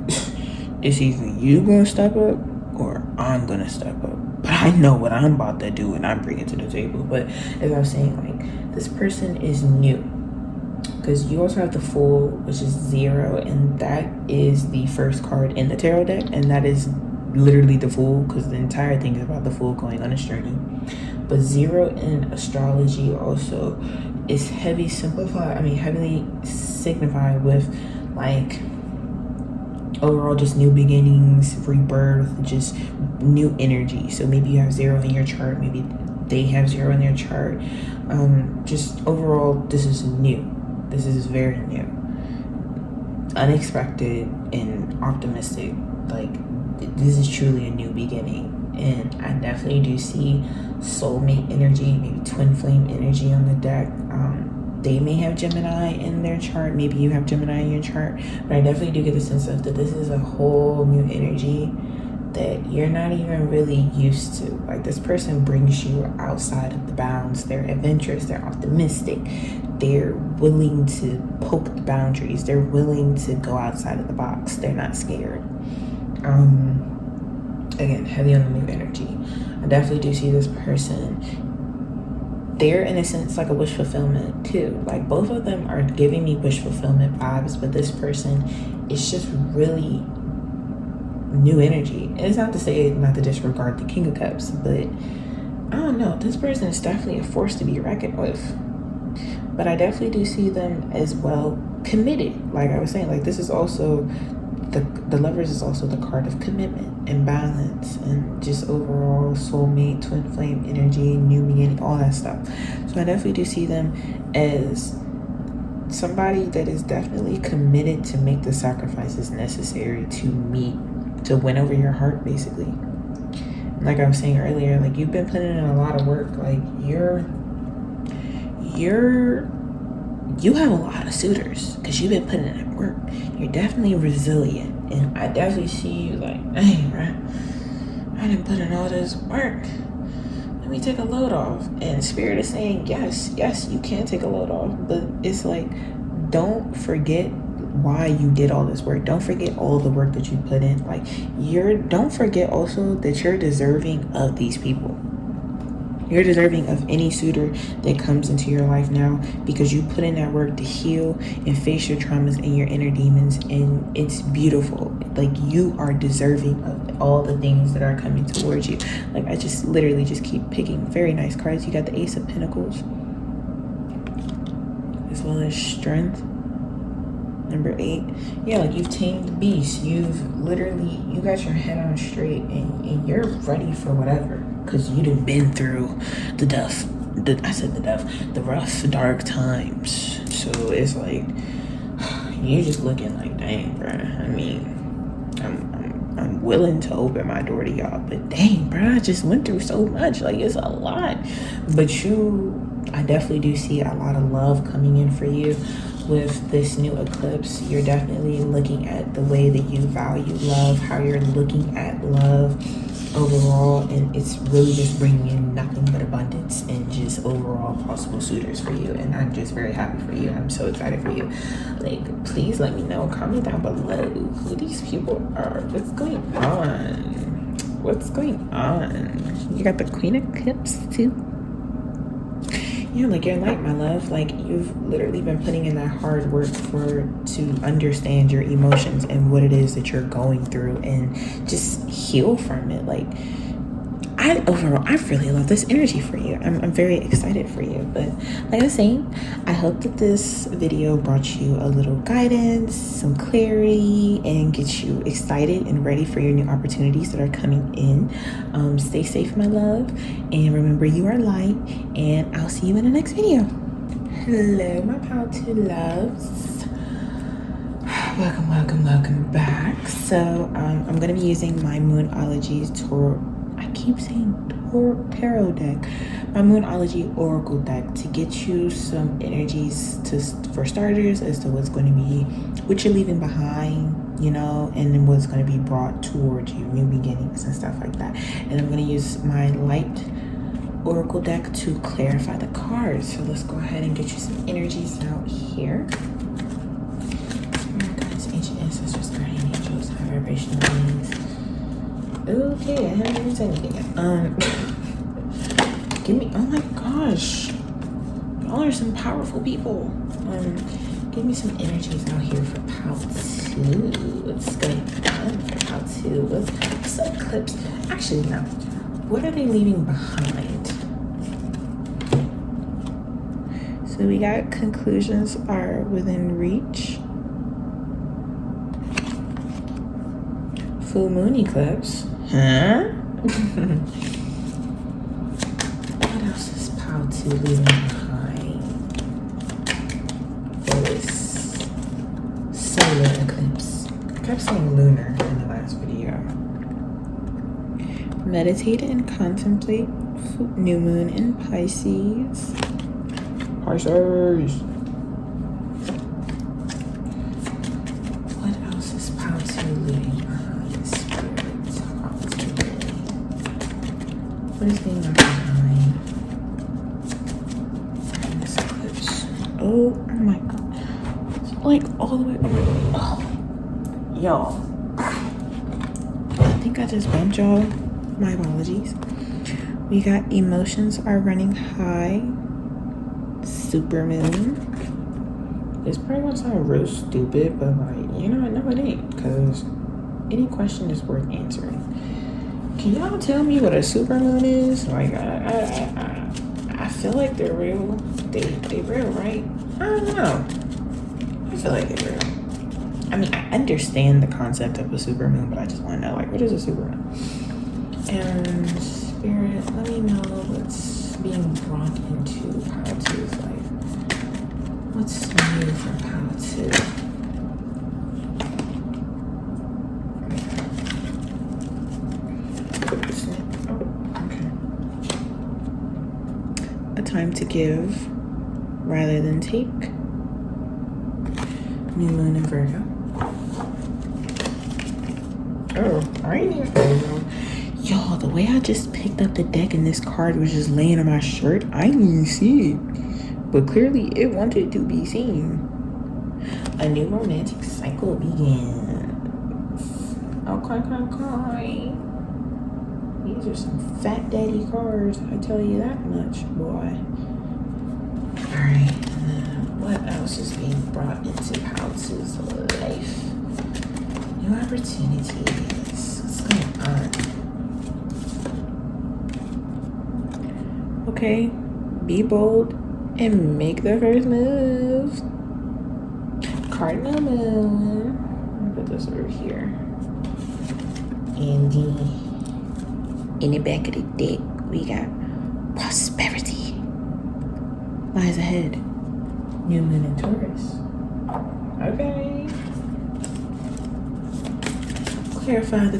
it's either you gonna step up or I'm gonna step up, but I know what I'm about to do and I'm bringing to the table. But as I was saying, like, this person is new, because you also have the Fool, which is 0, and that is the first card in the tarot deck, and that is literally the Fool, because the entire thing is about the Fool going on his journey. But 0 in astrology also is heavily signified with like overall just new beginnings, rebirth, just new energy. So maybe you have 0 in your chart, maybe they have 0 in their chart. Just overall, this is new. This is very new, unexpected and optimistic. Like, this is truly a new beginning. And I definitely do see soulmate energy, maybe twin flame energy on the deck. They may have Gemini in their chart. Maybe you have Gemini in your chart. But I definitely do get the sense of that this is a whole new energy that you're not even really used to. Like, this person brings you outside of the bounds. They're adventurous. They're optimistic. They're willing to poke the boundaries. They're willing to go outside of the box. They're not scared. Again, heavy on the new energy. I definitely do see this person. They're, in a sense, like a wish fulfillment too. Like, both of them are giving me wish fulfillment vibes, but this person is just really new energy. And it's not to say not to disregard the King of Cups, but I don't know. This person is definitely a force to be reckoned with. But I definitely do see them as well committed. Like I was saying, like, this is also the Lovers is also the card of commitment and balance and just overall soulmate, twin flame energy, new beginning, all that stuff. So I definitely do see them as somebody that is definitely committed to make the sacrifices necessary to win over your heart, basically. Like I was saying earlier, like, you've been putting in a lot of work. Like, you have a lot of suitors because you've been putting in that work. You're definitely resilient, and I definitely see you like, dang, right? I didn't put in all this work. Let me take a load off. And Spirit is saying, yes, you can take a load off, but it's like, don't forget why you did all this work. Don't forget all the work that you put in. Like, don't forget also that you're deserving of these people. You're deserving of any suitor that comes into your life now, because you put in that work to heal and face your traumas and your inner demons, and it's beautiful. Like, you are deserving of all the things that are coming towards you. Like, I just literally just keep picking very nice cards. You got the Ace of Pentacles, as well as Strength. Number 8. Yeah, like, you've tamed the beast. You got your head on straight, and you're ready for whatever. Because you'd have been through the rough, dark times. So it's like, you're just looking like, dang, bro. I mean, I'm willing to open my door to y'all, but dang, bro, I just went through so much. Like, it's a lot. But I definitely do see a lot of love coming in for you with this new eclipse. You're definitely looking at the way that you value love, how you're looking at love overall, and it's really just bringing in nothing but abundance and just overall possible suitors for you. And I'm just very happy for you. I'm so excited for you. Like, please let me know, comment down below who these people are. What's going on? You got the Queen of Cups too. Yeah, like, you're light, my love. Like, you've literally been putting in that hard work to understand your emotions and what it is that you're going through, and just heal from it. Like, I really love this energy for you. I'm very excited for you. But like I was saying, I hope that this video brought you a little guidance, some clarity, and get you excited and ready for your new opportunities that are coming in. Stay safe, my love, and remember, you are light, and I'll see you in the next video. Hello, my power to loves. Welcome back. So I'm gonna be using my Moonology tarot deck, my Moonology Oracle deck, to get you some energies for starters as to what's going to be, what you're leaving behind, you know, and then what's going to be brought towards you, new beginnings and stuff like that. And I'm going to use my light Oracle deck to clarify the cards. So let's go ahead and get you some energies out here. Guys, ancient ancestors, guardian angels, high vibrational beings. Okay, I haven't even said anything yet. Give me, oh my gosh, y'all are some powerful people. Give me some energies out here for Pal 2. What's going on for Pal 2? What's the Eclipse? Actually, no. What are they leaving behind? So we got conclusions are within reach. Full moon eclipse. Huh? What else is Pal 2 leaving behind for this solar eclipse? I kept saying lunar in the last video. Meditate and contemplate. New moon in Pisces. Pisces. What else is Pouty leaving behind? Spirits. Pouty. What is being left behind in this eclipse? Oh my god. It's like all the way over. Oh. Y'all. I think I just bumped y'all. My apologies. We got emotions are running high. Supermoon. It's probably gonna sound real stupid, but like, you know, no it ain't, because any question is worth answering. Can y'all tell me what a supermoon is? Like, I feel like they're real. They real, right? I don't know. I feel like they're real. I mean, I understand the concept of a supermoon, but I just want to know, like, what is a supermoon? And Spirit, let me know what's being brought into Pouty's life. What's new for Pouty? Oh, okay. A time to give rather than take. New moon in Virgo. Oh, I ain't even. Y'all, the way I just picked up the deck and this card was just laying on my shirt, I didn't even see it. But clearly it wanted to be seen. A new romantic cycle begins. Okay. These are some fat daddy cards, I tell you that much, boy. Alright, what else is being brought into Pouty's life? New opportunities. What's going on? Okay, be bold and make the first move. Cardinal moon. Put this over here. And in the back of the deck, we got prosperity lies ahead. New moon in Taurus. Okay. Clarify the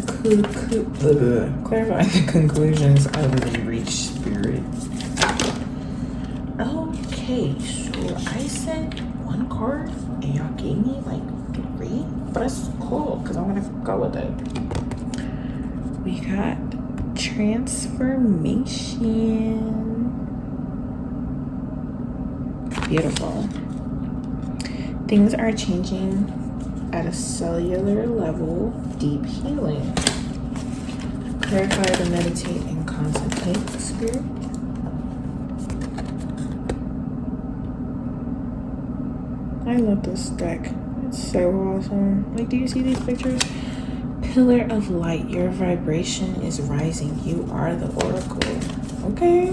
conclusions I really reached, Spirit. Okay, so I said one card and y'all gave me like 3, but that's cool because I'm gonna go with it. We got transformation. Beautiful. Things are changing at a cellular level. Deep healing. Clarify the meditate and contemplate, Spirit. I love this deck. It's so awesome. Like, do you see these pictures? Pillar of light. Your vibration is rising. You are the oracle. Okay.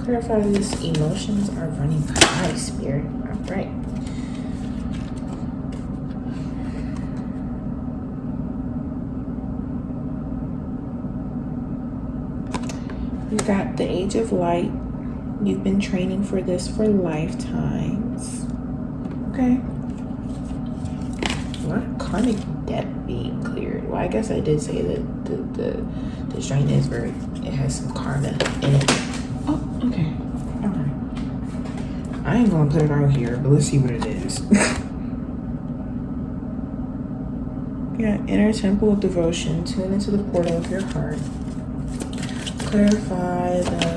Clarify this. Emotions are running high, Spirit. All right. You got the Age of Light. You've been training for this for lifetimes. Okay. A lot of karmic debt being cleared. Well, I guess I did say that the strain is very, it has some karma in it. Oh, okay. Alright. I ain't gonna put it out here, but let's see what it is. Yeah, inner temple of devotion. Tune into the portal of your heart. Clarify the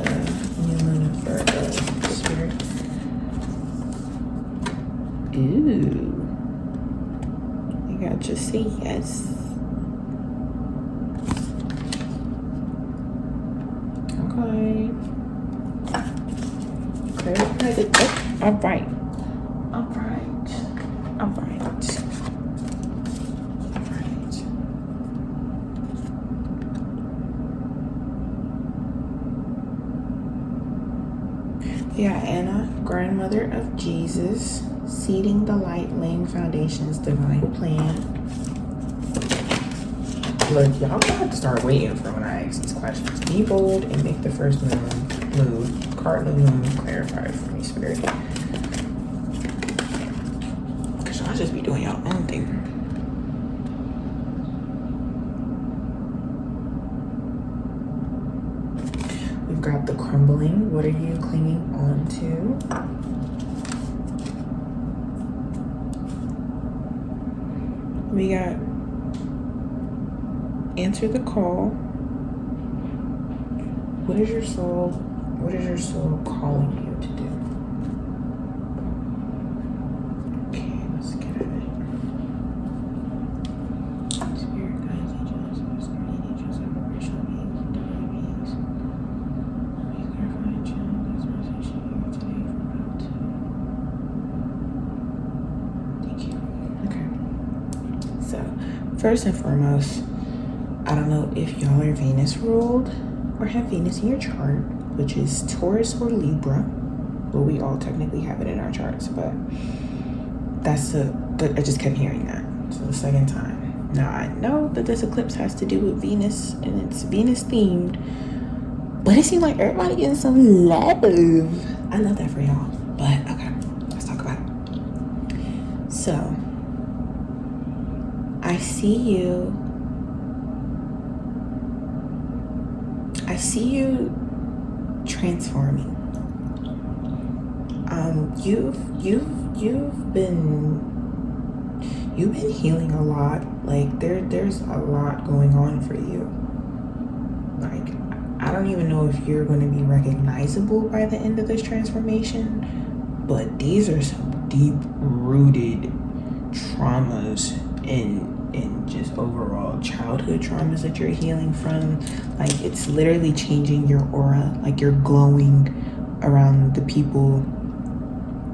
new moon of Virgo, Spirit. Ooh. You gotta just say yes. Okay. Clarify the. Oh, all right. All right. All right. Yeah, Anna, grandmother of Jesus, seeding the light, laying foundations, divine plan. Look, y'all gonna have to start waiting for when I ask these questions. Be bold and make the first move. Cardinal moon, clarify for me, Spirit. Because y'all just be doing y'all own thing. got the crumbling. What are you clinging on to? We got answer the call. What is your soul calling you to do? Okay, let's get at it. Spirit guides, angels, guardian angels, vibrational beings, divine beings. Let me clarify and channel this message here today for about 2. Thank you. Okay. So, first and foremost, I don't know if y'all are Venus ruled or have Venus in your chart, which is Taurus or Libra. Well, we all technically have it in our charts, but I just kept hearing that. So the second time. Now I know that this eclipse has to do with Venus and it's Venus themed, but it seems like everybody getting some love. I love that for y'all. But okay, let's talk about it. So I see you transforming. You've been healing a lot. Like there's a lot going on for you. Like I don't even know if you're going to be recognizable by the end of this transformation, but these are some deep rooted traumas and just overall childhood traumas that you're healing from. Like it's literally changing your aura. Like you're glowing around the people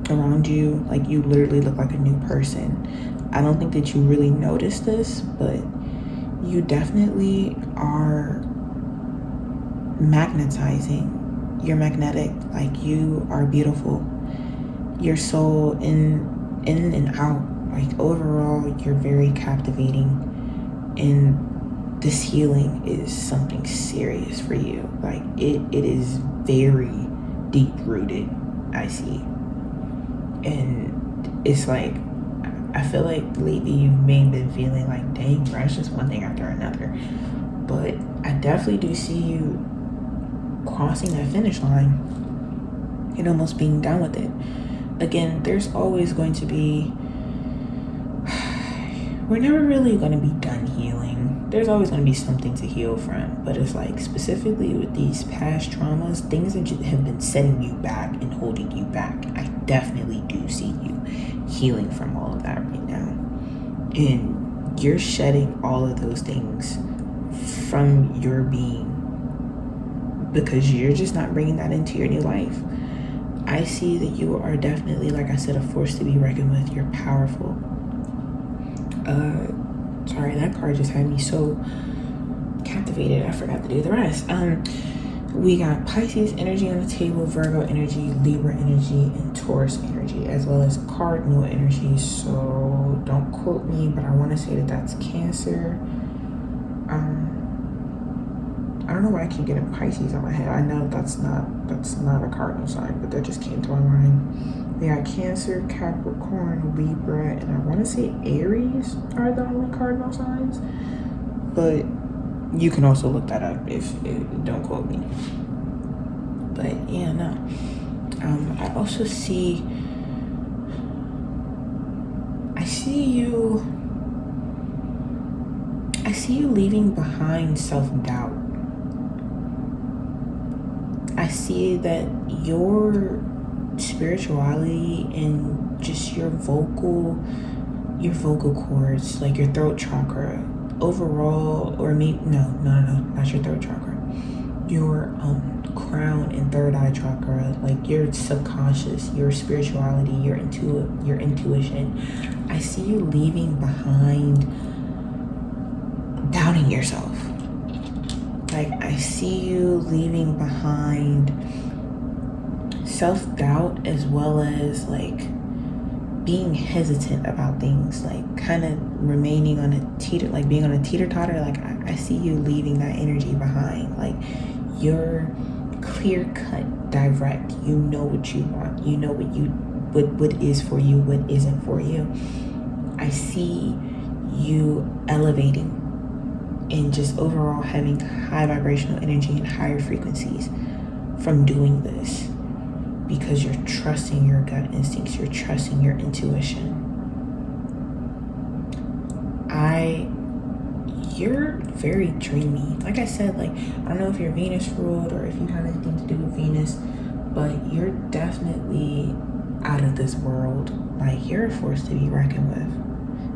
around you. Like you literally look like a new person. I don't think that you really notice this, but you definitely are magnetizing. You're magnetic. Like you are beautiful. Your soul in and out. Like overall, you're very captivating, and this healing is something serious for you. Like it is very deep rooted, I see. And it's like, I feel like lately you may have been feeling like, dang, bro, it's just one thing after another. But I definitely do see you crossing that finish line and almost being done with it. Again, there's always going to be, we're never really going to be done healing. There's always going to be something to heal from. But it's like, specifically with these past traumas, things that have been setting you back and holding you back, I definitely do see you healing from all of that right now. And you're shedding all of those things from your being because you're just not bringing that into your new life. I see that you are definitely, like I said, a force to be reckoned with. You're powerful. Sorry, that card just had me so captivated I forgot to do the rest. We got Pisces energy on the table, Virgo energy, Libra energy, and Taurus energy, as well as cardinal energy. So don't quote me, but I want to say that that's Cancer. I don't know why I keep getting Pisces on my head. I know that's not a cardinal sign, but that just came to my mind. We got Cancer, Capricorn, Libra, and I want to say Aries are the only cardinal signs. But you can also look that up if don't quote me. But yeah, no. I also see you leaving behind self-doubt. I see that your spirituality and just your vocal cords, like your throat chakra, overall, or maybe no, not your throat chakra, your crown and third eye chakra, like your subconscious, your spirituality, your intuition. I see you leaving behind doubting yourself. Like I see you leaving behind self-doubt, as well as like being hesitant about things, like kind of remaining on a being on a teeter-totter. Like I see you leaving that energy behind. Like you're clear-cut, direct. You know what you want. You know what is for you, what isn't for you. I see you elevating and just overall having high vibrational energy and higher frequencies. from doing this because you're trusting your gut instincts, you're trusting your intuition. You're very dreamy. Like I said, like, I don't know if you're Venus ruled or if you have anything to do with Venus, but you're definitely out of this world. Like, you're a force to be reckoned with.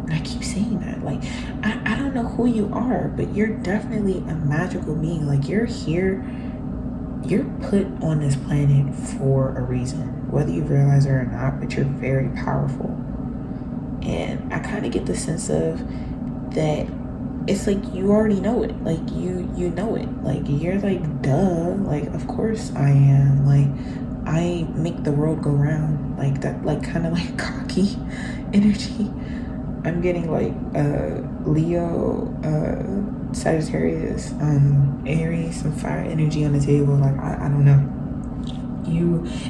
And I keep saying that. Like, I don't know who you are, but you're definitely a magical being. Like, you're here, you're put on this planet for a reason, whether you realize it or not, but you're very powerful. And I kind of get the sense of that it's like you already know it. Like you know it. Like you're like, duh. Like, of course I am. Like, I make the world go round. Like that, like kind of like cocky energy. I'm getting like Leo, Sagittarius, Aries, some fire energy on the table. Like I don't know.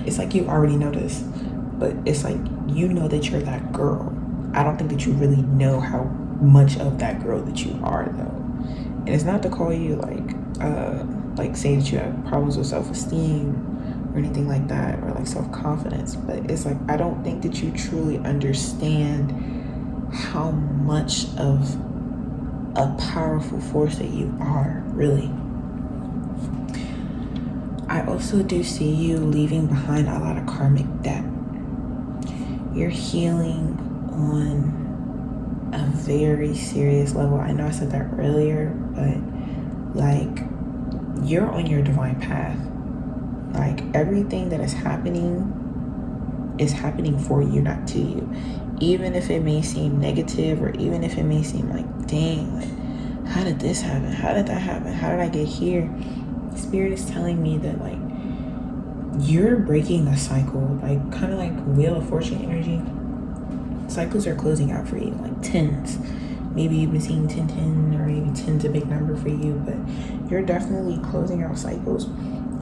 It's like you already know this, but it's like you know that you're that girl. I don't think that you really know how much of that girl that you are, though. And it's not to call you like say that you have problems with self-esteem or anything like that, or like self-confidence, but it's like I don't think that you truly understand how much of a powerful force that you are, really. I also do see you leaving behind a lot of karmic debt. You're healing on a very serious level. I know I said that earlier, but like you're on your divine path. Like everything that is happening for you, not to you. Even if it may seem negative, or even if it may seem like, dang, like, how did this happen? How did that happen? How did I get here? Spirit is telling me that like you're breaking a cycle, like kind of like Wheel of Fortune energy. Cycles are closing out for you, like tens. Maybe you've been seeing 10, or maybe 10's a big number for you, but you're definitely closing out cycles.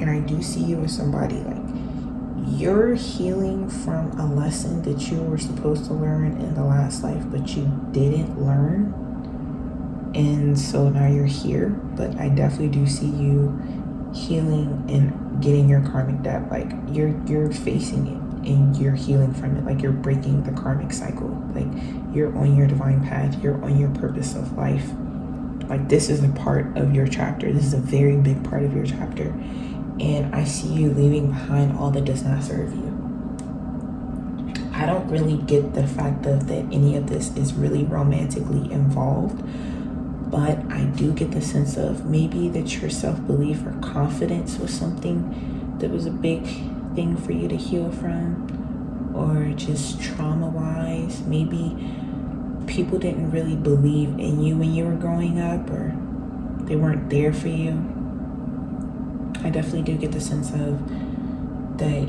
And I do see you as somebody like you're healing from a lesson that you were supposed to learn in the last life, but you didn't learn. And so now you're here, but I definitely do see you healing and getting your karmic debt. Like you're facing it and you're healing from it. Like you're breaking the karmic cycle. Like you're on your divine path. You're on your purpose of life. Like this is a part of your chapter. This is a very big part of your chapter. And I see you leaving behind all that does not serve you. I don't really get the fact of that any of this is really romantically involved, but I do get the sense of maybe that your self-belief or confidence was something that was a big thing for you to heal from, or just trauma-wise. Maybe people didn't really believe in you when you were growing up, or they weren't there for you. I definitely do get the sense of that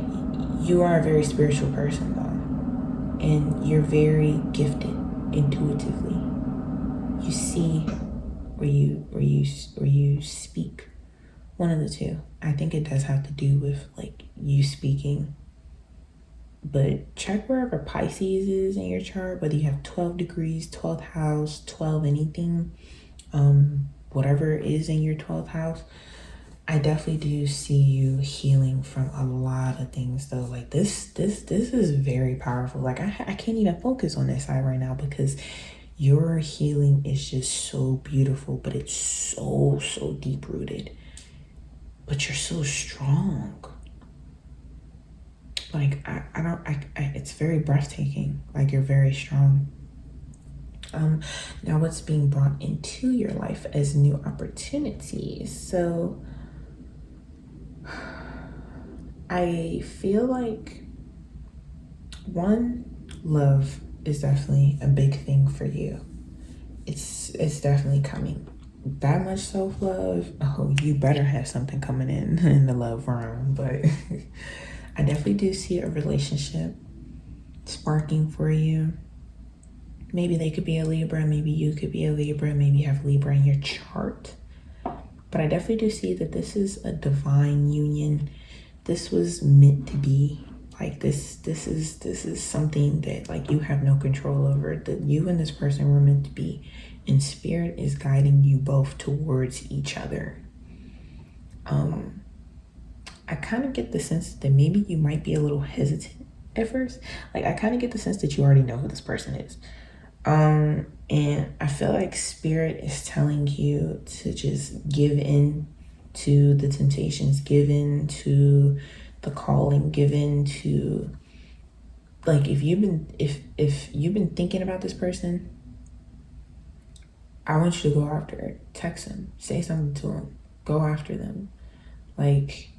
you are a very spiritual person, though, and you're very gifted intuitively. You see, or you speak. One of the two. I think it does have to do with like you speaking. But check wherever Pisces is in your chart, whether you have 12 degrees, 12th house, 12 anything, whatever is in your 12th house. I definitely do see you healing from a lot of things, though. Like this is very powerful. Like I can't even focus on this side right now because your healing is just so beautiful, but it's so deep rooted. But you're so strong. Like it's very breathtaking. Like you're very strong. Now what's being brought into your life as new opportunities? So I feel like one, love is definitely a big thing for you. It's definitely coming. That much self-love, oh, you better have something coming in the love realm. But I definitely do see a relationship sparking for you. Maybe they could be a Libra, maybe you could be a Libra, maybe you have Libra in your chart. But I definitely do see that this is a divine union. This was meant to be. Like this is something that like you have no control over. That you and this person were meant to be. And spirit is guiding you both towards each other. I kind of get the sense that maybe you might be a little hesitant at first. Like, I kind of get the sense that you already know who this person is. And I feel like spirit is telling you to just give in to the temptations, give in to the calling, give in to, like, if you've been thinking about this person, I want you to go after it. Text them, say something to them, go after them. Like,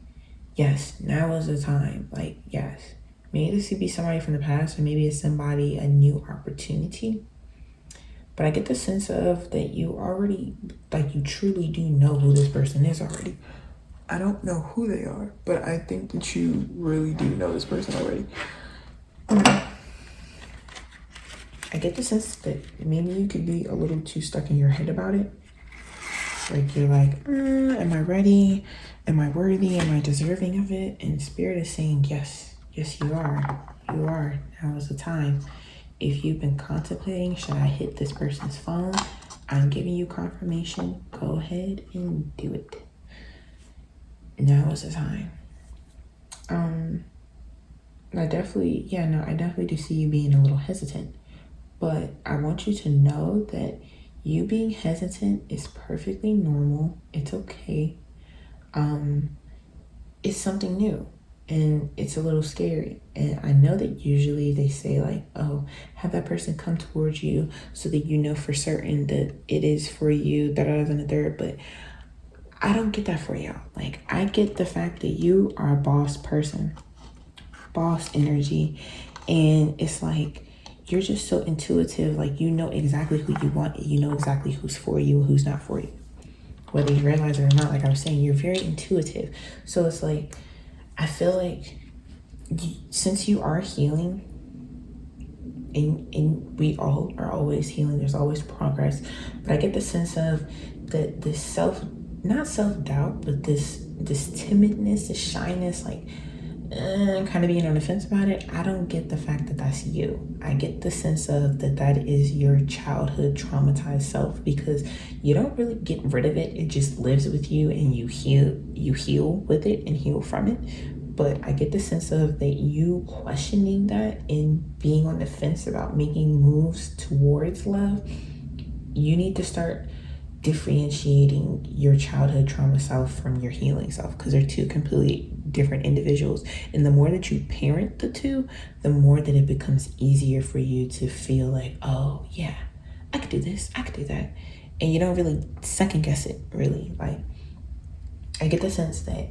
yes, now is the time. Like, yes, maybe this could be somebody from the past, or maybe it's somebody, a new opportunity. But I get the sense of that you already, like, you truly do know who this person is already. I don't know who they are, but I think that you really do know this person already. I get the sense that maybe you could be a little too stuck in your head about it. Like, you're like, am I ready? Am I worthy? Am I deserving of it? And Spirit is saying, yes, yes, you are. You are. Now is the time. If you've been contemplating, should I hit this person's phone? I'm giving you confirmation. Go ahead and do it. Now is the time. I definitely do see you being a little hesitant. But I want you to know that you being hesitant is perfectly normal. It's okay. It's something new and it's a little scary. And I know that usually they say, like, oh, have that person come towards you so that you know for certain that it is for you, that and the third. But I don't get that for y'all. Like, I get the fact that you are a boss person, boss energy. And it's like, you're just so intuitive. Like, you know exactly who you want. You know exactly who's for you, who's not for you. Whether you realize it or not, like I was saying, you're very intuitive. So it's like, I feel like since you are healing, and we all are always healing, there's always progress. But I get the sense of that this not self-doubt, but this timidness, this shyness, like, kind of being on the fence about it. I don't get the fact that that's you. I get the sense of that is your childhood traumatized self, because you don't really get rid of it. It just lives with you, and you heal with it and heal from it. But I get the sense of that you questioning that and being on the fence about making moves towards love. You need to start differentiating your childhood trauma self from your healing self, because they're two completely different individuals. And the more that you parent the two, the more that it becomes easier for you to feel like, oh yeah, I could do this, I could do that. And you don't really second guess it, really. Like, I get the sense that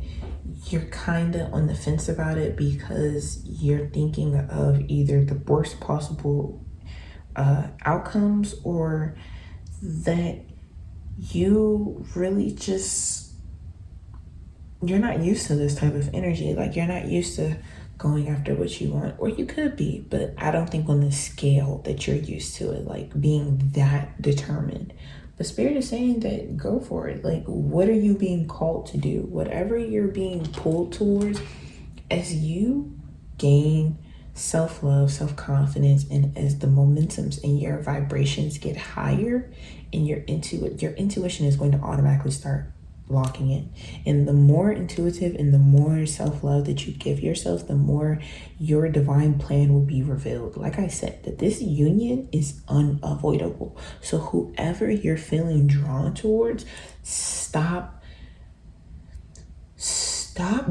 you're kind of on the fence about it because you're thinking of either the worst possible outcomes, or that you really just, you're not used to this type of energy. Like, you're not used to going after what you want, or you could be, but I don't think on the scale that you're used to it, like being that determined. But Spirit is saying that go for it. Like, what are you being called to do? Whatever you're being pulled towards, as you gain self-love, self-confidence, and as the momentums and your vibrations get higher, and your intuition is going to automatically start locking in. And the more intuitive and the more self-love that you give yourself, the more your divine plan will be revealed. Like I said, that this union is unavoidable. So whoever you're feeling drawn towards, stop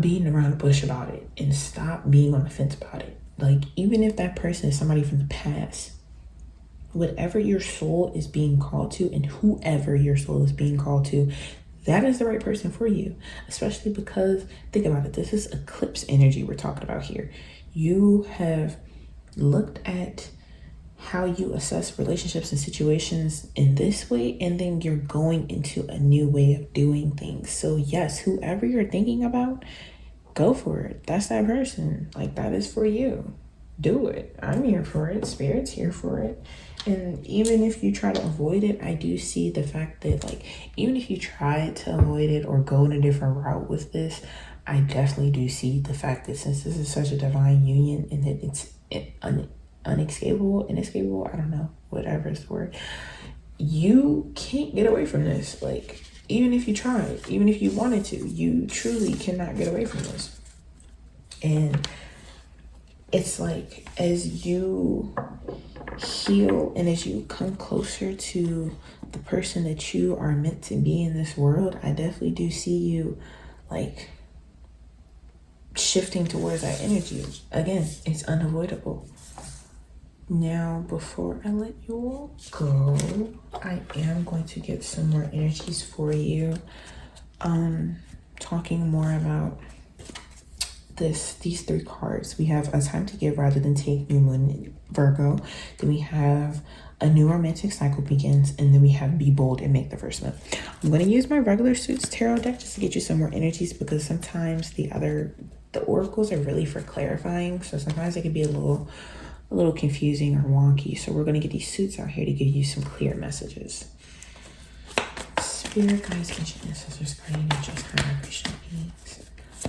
beating around the bush about it, and stop being on the fence about it. Like, even if that person is somebody from the past, whatever your soul is being called to, and whoever your soul is being called to, that is the right person for you. Especially because, think about it, this is eclipse energy we're talking about here. You have looked at how you assess relationships and situations in this way, and then you're going into a new way of doing things. So yes, whoever you're thinking about, go for it. That's that person. Like, that is for you. Do it. I'm here for it. Spirit's here for it. And even if you try to avoid it, I do see the fact that, like, even if you try to avoid it or go in a different route with this, I definitely do see the fact that since this is such a divine union, and that it's inescapable, I don't know, whatever is the word, you can't get away from this. Like, even if you tried, even if you wanted to, you truly cannot get away from this. And it's like, as you heal and as you come closer to the person that you are meant to be in this world, I definitely do see you like shifting towards that energy. Again, it's unavoidable. Now, before I let you all go, I am going to get some more energies for you. Talking more about these 3 cards. We have a time to give rather than take, new moon, Virgo. Then we have a new romantic cycle begins, and then we have be bold and make the first move. I'm going to use my regular Suits tarot deck just to get you some more energies, because sometimes the oracles are really for clarifying, so sometimes it can be a little confusing or wonky. So we're going to get these Suits out here to give you some clear messages. Spirit guides, ancient ancestors, guardian angels, high vibrational beings,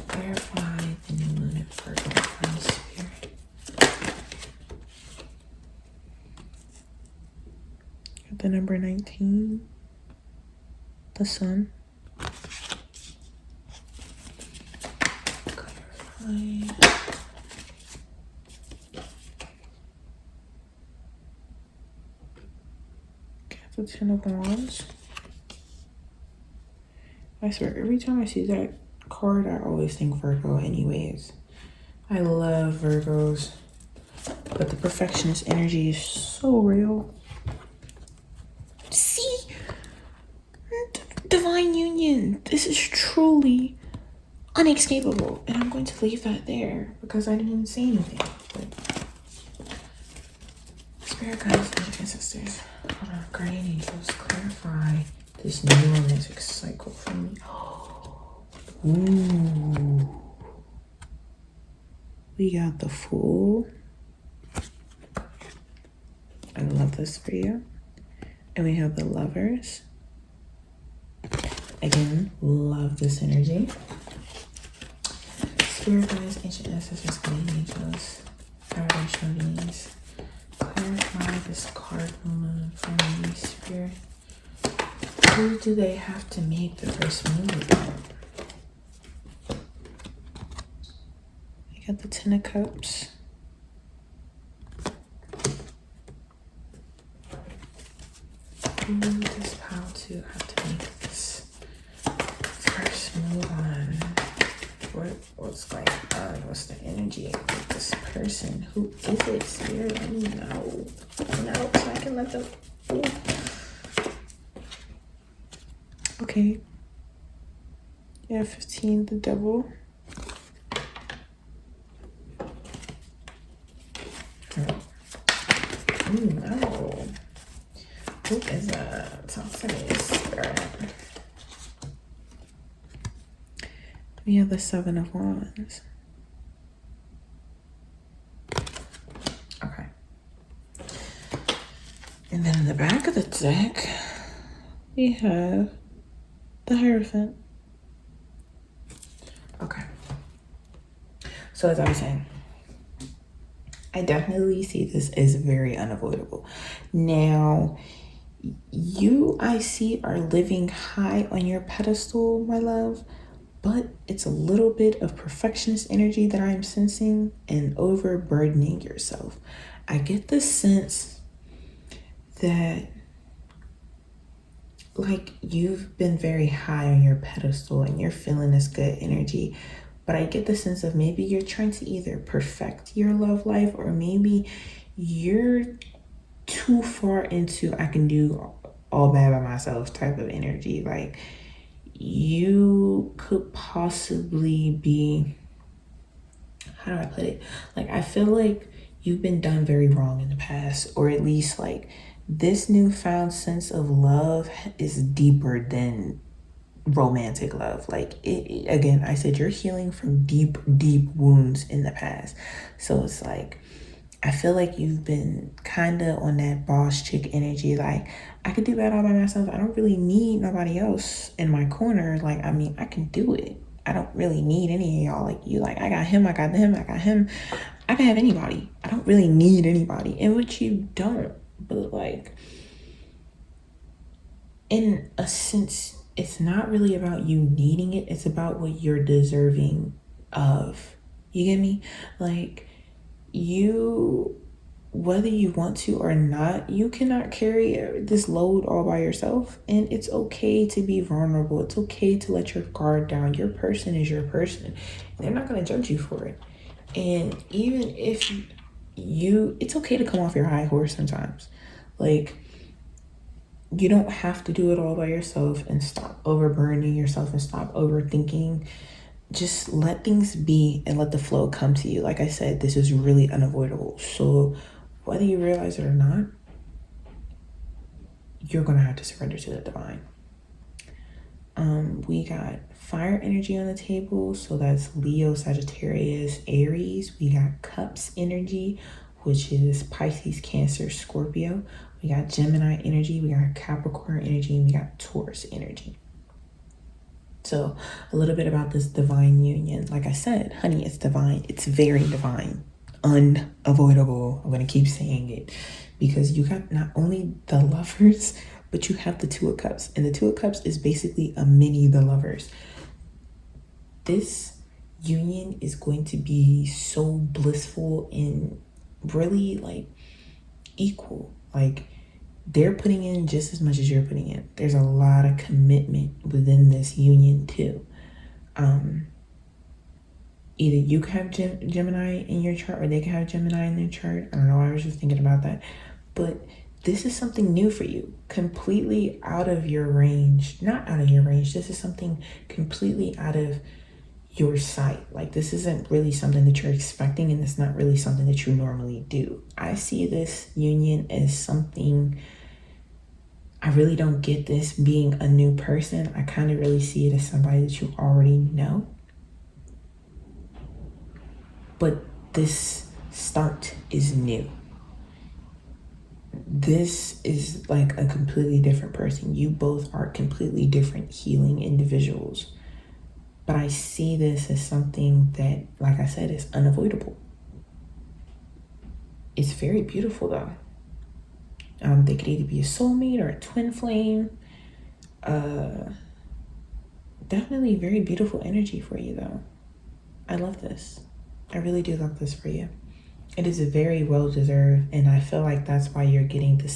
clarify the new moon in Virgo for me, Spirit. The number 19, the sun. Clarify. The 10 of Wands. I swear, every time I see that card, I always think Virgo anyways. I love Virgos, but the perfectionist energy is so real. See? Divine union. This is truly unescapable. And I'm going to leave that there because I didn't even say anything. But Spirit guides and ancestors, guardian angels, clarify this new romantic cycle for me. Ooh. We got the Fool. I love this for you. And we have the Lovers. Again, love this energy. Spirit guides, ancient ancestors, guardian angels, vibrational beings. Clarify this cardinal moon for me, Spirit. Who do they have to make the first move? I got the 10 of Cups. Who does how to have to make this first move on? What's going on? What's the energy of this person? Who is it, Spirit? I don't know. No, so I can let them. Ooh. Okay. Yeah, 15, the Devil. No. Who is that? Talk to me, Spirit. We have the 7 of Wands. Okay. And then in the back of the deck, we have the Hierophant. Okay. So as I was saying, I definitely see this as very unavoidable. Now, you, I see, are living high on your pedestal, my love, but it's a little bit of perfectionist energy that I'm sensing and overburdening yourself. I get the sense that like you've been very high on your pedestal and you're feeling this good energy, but I get the sense of maybe you're trying to either perfect your love life or maybe you're too far into I can do all bad by myself type of energy. Like you could possibly be, how do I put it? Like I feel like you've been done very wrong in the past, or at least like this newfound sense of love is deeper than romantic love. Like it again, I said you're healing from deep wounds in the past. So it's like I feel like you've been kind of on that boss chick energy. Like I could do that all by myself. I don't really need nobody else in my corner. Like I mean, I can do it. I don't really need any of y'all. Like you, like I got him, I got him, I got him. I can have anybody. I don't really need anybody, in which you don't. But like in a sense, it's not really about you needing it. It's about what you're deserving of. You get me? Like, you, whether you want to or not, you cannot carry this load all by yourself. And it's okay to be vulnerable. It's okay to let your guard down. Your person is your person. They're not going to judge you for it. And even if it's okay to come off your high horse sometimes. Like, you don't have to do it all by yourself and stop overburdening yourself and stop overthinking. Just let things be and let the flow come to you. Like I said, this is really unavoidable. So whether you realize it or not, you're going to have to surrender to the divine. We got fire energy on the table. So that's Leo, Sagittarius, Aries. We got cups energy, which is Pisces, Cancer, Scorpio. We got Gemini energy. We got Capricorn energy. And we got Taurus energy. So a little bit about this divine union. Like I said, honey, it's divine. It's very divine. Unavoidable. I'm going to keep saying it because you got not only the Lovers, but you have the Two of Cups. And the Two of Cups is basically a mini the Lovers. This union is going to be so blissful and really like equal. Like, they're putting in just as much as you're putting in. There's a lot of commitment within this union too. Either you can have Gemini in your chart or they can have Gemini in their chart. I don't know, I was just thinking about that. But this is something new for you, completely out of your range. Not out of your range. This is something completely out of your sight. Like, this isn't really something that you're expecting, and it's not really something that you normally do. I see this union as something, I really don't get this being a new person. I kind of really see it as somebody that you already know. But this start is new. This is like a completely different person. You both are completely different healing individuals. But I see this as something that, like I said, is unavoidable. It's very beautiful though. They could either be a soulmate or a twin flame. Definitely very beautiful energy for you though. I love this. I really do love this for you. It is very well deserved, and I feel like that's why you're getting the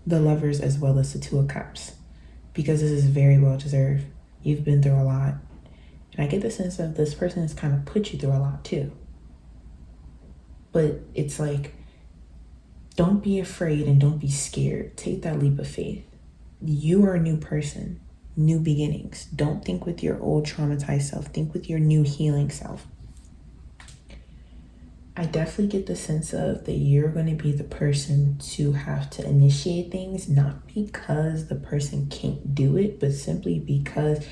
the Lovers as well as the Two of Cups, because this is very well deserved. You've been through a lot, and I get the sense of this person has kind of put you through a lot too. But it's like, don't be afraid and don't be scared. Take that leap of faith. You are a new person, new beginnings. Don't think with your old traumatized self. Think with your new healing self. I definitely get the sense of that you're going to be the person to have to initiate things, not because the person can't do it, but simply because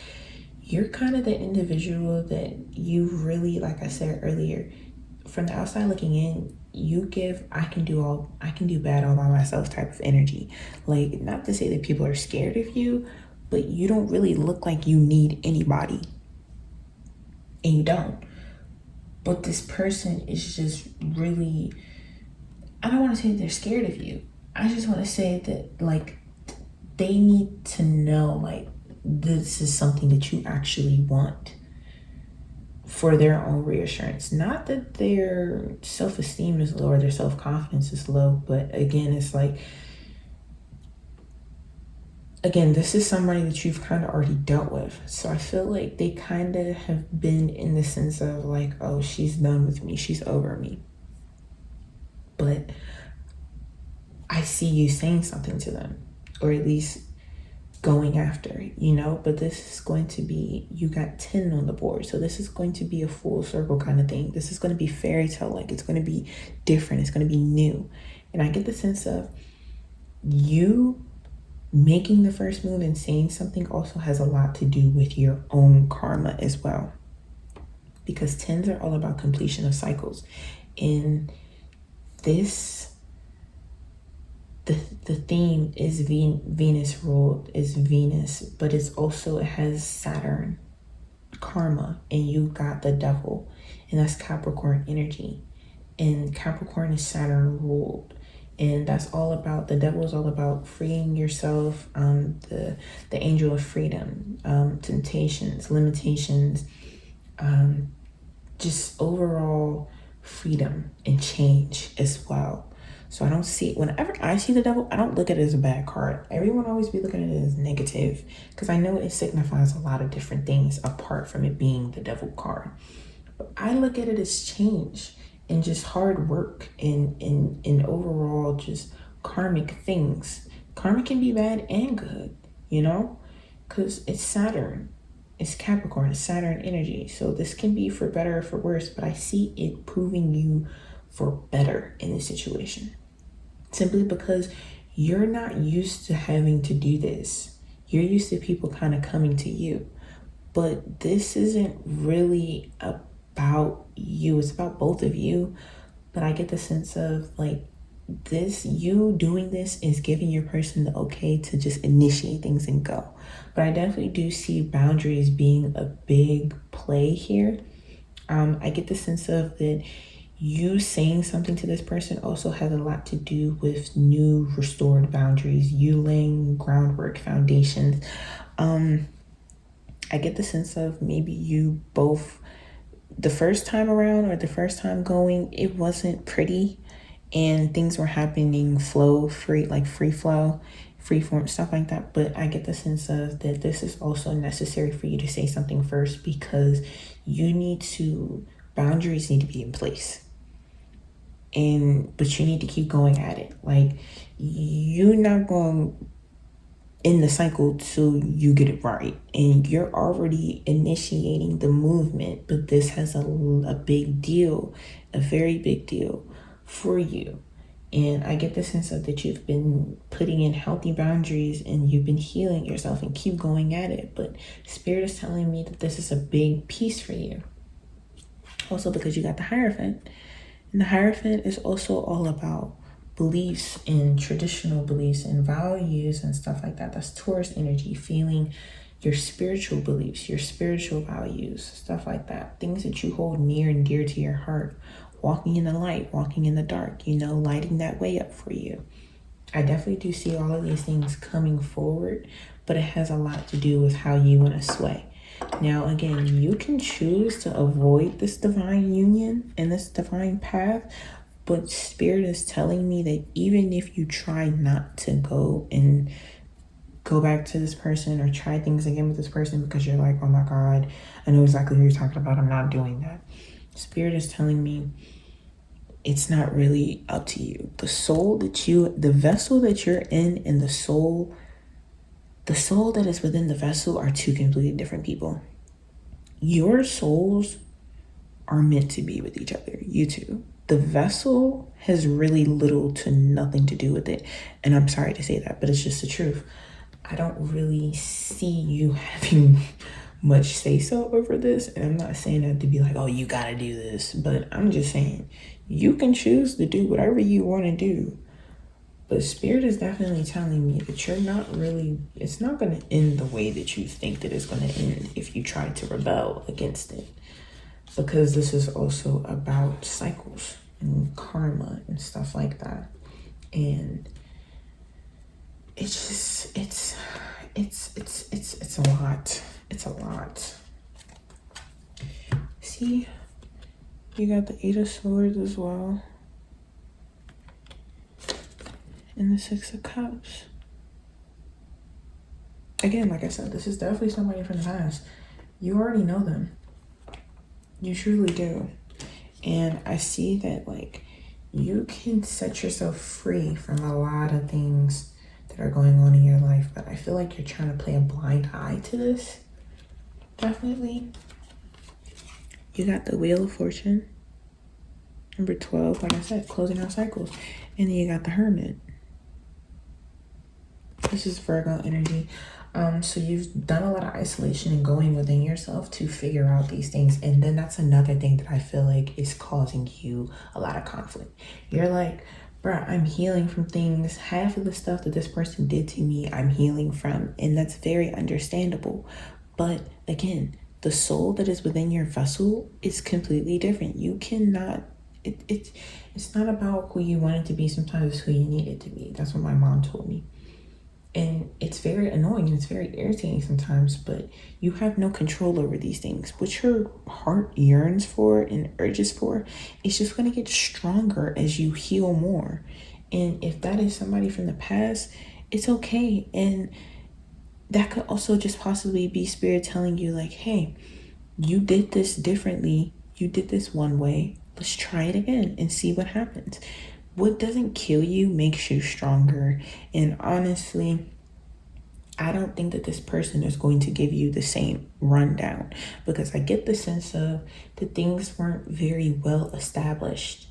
you're kind of the individual that you really, like I said earlier, from the outside looking in, you give I can do bad all by myself type of energy. Like, not to say that people are scared of you, but you don't really look like you need anybody. And you don't. But this person is just really, I don't want to say they're scared of you. I just want to say that, like, they need to know, like, this is something that you actually want for their own reassurance. Not that their self-esteem is low or their self-confidence is low, but again, it's like, again, this is somebody that you've kind of already dealt with. So I feel like they kind of have been in the sense of like, oh, she's done with me. She's over me. But I see you saying something to them, or at least going after, but this is going to be, you got 10 on the board. So this is going to be a full circle kind of thing. This is going to be fairy tale. Like, it's going to be different. It's going to be new. And I get the sense of you making the first move and saying something also has a lot to do with your own karma as well, because 10s are all about completion of cycles. And this, the theme is Venus ruled, is Venus, but it's also, it has Saturn karma, and you got the Devil, and that's Capricorn energy, and Capricorn is Saturn ruled. And that's all about, the devil is all about freeing yourself, the angel of freedom, temptations, limitations, just overall freedom and change as well. So I don't see, whenever I see the devil, I don't look at it as a bad card. Everyone always be looking at it as negative, because I know it signifies a lot of different things apart from it being the devil card. But I look at it as change and just hard work and overall just karmic things. Karma can be bad and good, you know, because it's Saturn. It's Capricorn, it's Saturn energy. So this can be for better or for worse, but I see it proving you for better in this situation. Simply because you're not used to having to do this. You're used to people kind of coming to you. But this isn't really about you. It's about both of you. But I get the sense of like this, you doing this is giving your person the okay to just initiate things and go. But I definitely do see boundaries being a big play here. I get the sense of that you saying something to this person also has a lot to do with new restored boundaries, you laying groundwork, foundations. I get the sense of maybe you both, the first time around or the first time going, it wasn't pretty and things were happening free flow, free form, stuff like that. But I get the sense of that this is also necessary for you to say something first, because boundaries need to be in place. But you need to keep going at it. Like, you're not going in the cycle till you get it right, and you're already initiating the movement, but this has a big deal, a very big deal for you. And I get the sense of that you've been putting in healthy boundaries and you've been healing yourself and keep going at it, but Spirit is telling me that this is a big piece for you. Also because you got the Hierophant, and the Hierophant is also all about beliefs and traditional beliefs and values and stuff like that. That's Taurus energy, feeling your spiritual beliefs, your spiritual values, stuff like that. Things that you hold near and dear to your heart. Walking in the light, walking in the dark, lighting that way up for you. I definitely do see all of these things coming forward, but it has a lot to do with how you want to sway. Now, again, you can choose to avoid this divine union and this divine path, but Spirit is telling me that even if you try not to go back to this person or try things again with this person because you're like, oh my God, I know exactly who you're talking about, I'm not doing that. Spirit is telling me it's not really up to you. The vessel that you're in and the soul that is within the vessel are two completely different people. Your souls are meant to be with each other, you two. The vessel has really little to nothing to do with it. And I'm sorry to say that, but it's just the truth. I don't really see you having much say so over this. And I'm not saying that to be like, oh, you gotta do this. But I'm just saying, you can choose to do whatever you want to do. But Spirit is definitely telling me that it's not going to end the way that you think that it's going to end if you try to rebel against it. Because this is also about cycles and karma and stuff like that. And it's a lot. It's a lot. See? You got the Eight of Swords as well. And the Six of Cups. Again, like I said, this is definitely somebody from the past. You already know them. You truly do. And I see that, like, you can set yourself free from a lot of things that are going on in your life. But I feel like you're trying to play a blind eye to this. Definitely. You got the Wheel of Fortune. Number 12, like I said, closing out cycles. And then you got the Hermit. This is Virgo energy. So you've done a lot of isolation and going within yourself to figure out these things. And then that's another thing that I feel like is causing you a lot of conflict. You're like, bruh, I'm healing from things. Half of the stuff that this person did to me, I'm healing from. And that's very understandable. But again, the soul that is within your vessel is completely different. You cannot, it's It's not about who you wanted to be. Sometimes it's who you needed to be. That's what my mom told me. And it's very annoying and it's very irritating sometimes, but you have no control over these things. What your heart yearns for and urges for, it's just going to get stronger as you heal more. And if that is somebody from the past, it's okay. And that could also just possibly be spirit telling you, like, hey, you did this differently. You did this one way. Let's try it again and see what happens. What doesn't kill you makes you stronger. And honestly, I don't think that this person is going to give you the same rundown, because I get the sense of that things weren't very well established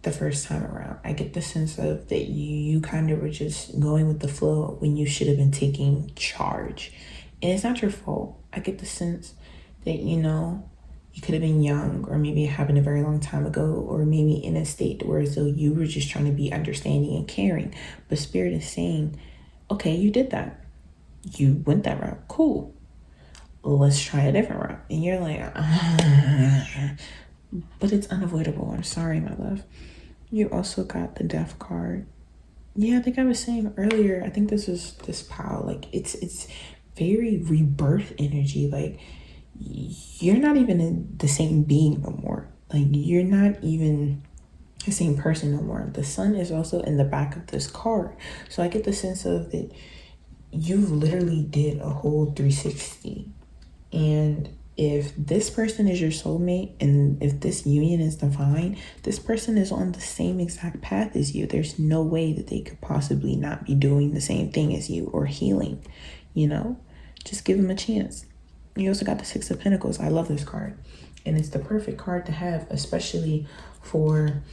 the first time around. I get the sense of that you kind of were just going with the flow when you should have been taking charge. And it's not your fault. I get the sense that, you could have been young, or maybe it happened a very long time ago, or maybe in a state where as though you were just trying to be understanding and caring. But Spirit is saying, okay, you did that. You went that route. Cool. Let's try a different route. And you're like, but it's unavoidable. I'm sorry, my love. You also got the Death card. Yeah, I think I was saying earlier, I think this is this pile. Like, it's very rebirth energy. Like, you're not even the same being no more. Like, you're not even the same person no more. The sun is also in the back of this card. So I get the sense of that you literally did a whole 360. And if this person is your soulmate and if this union is divine, this person is on the same exact path as you. There's no way that they could possibly not be doing the same thing as you or healing, Just give them a chance. You also got the Six of Pentacles. I love this card. And it's the perfect card to have, especially for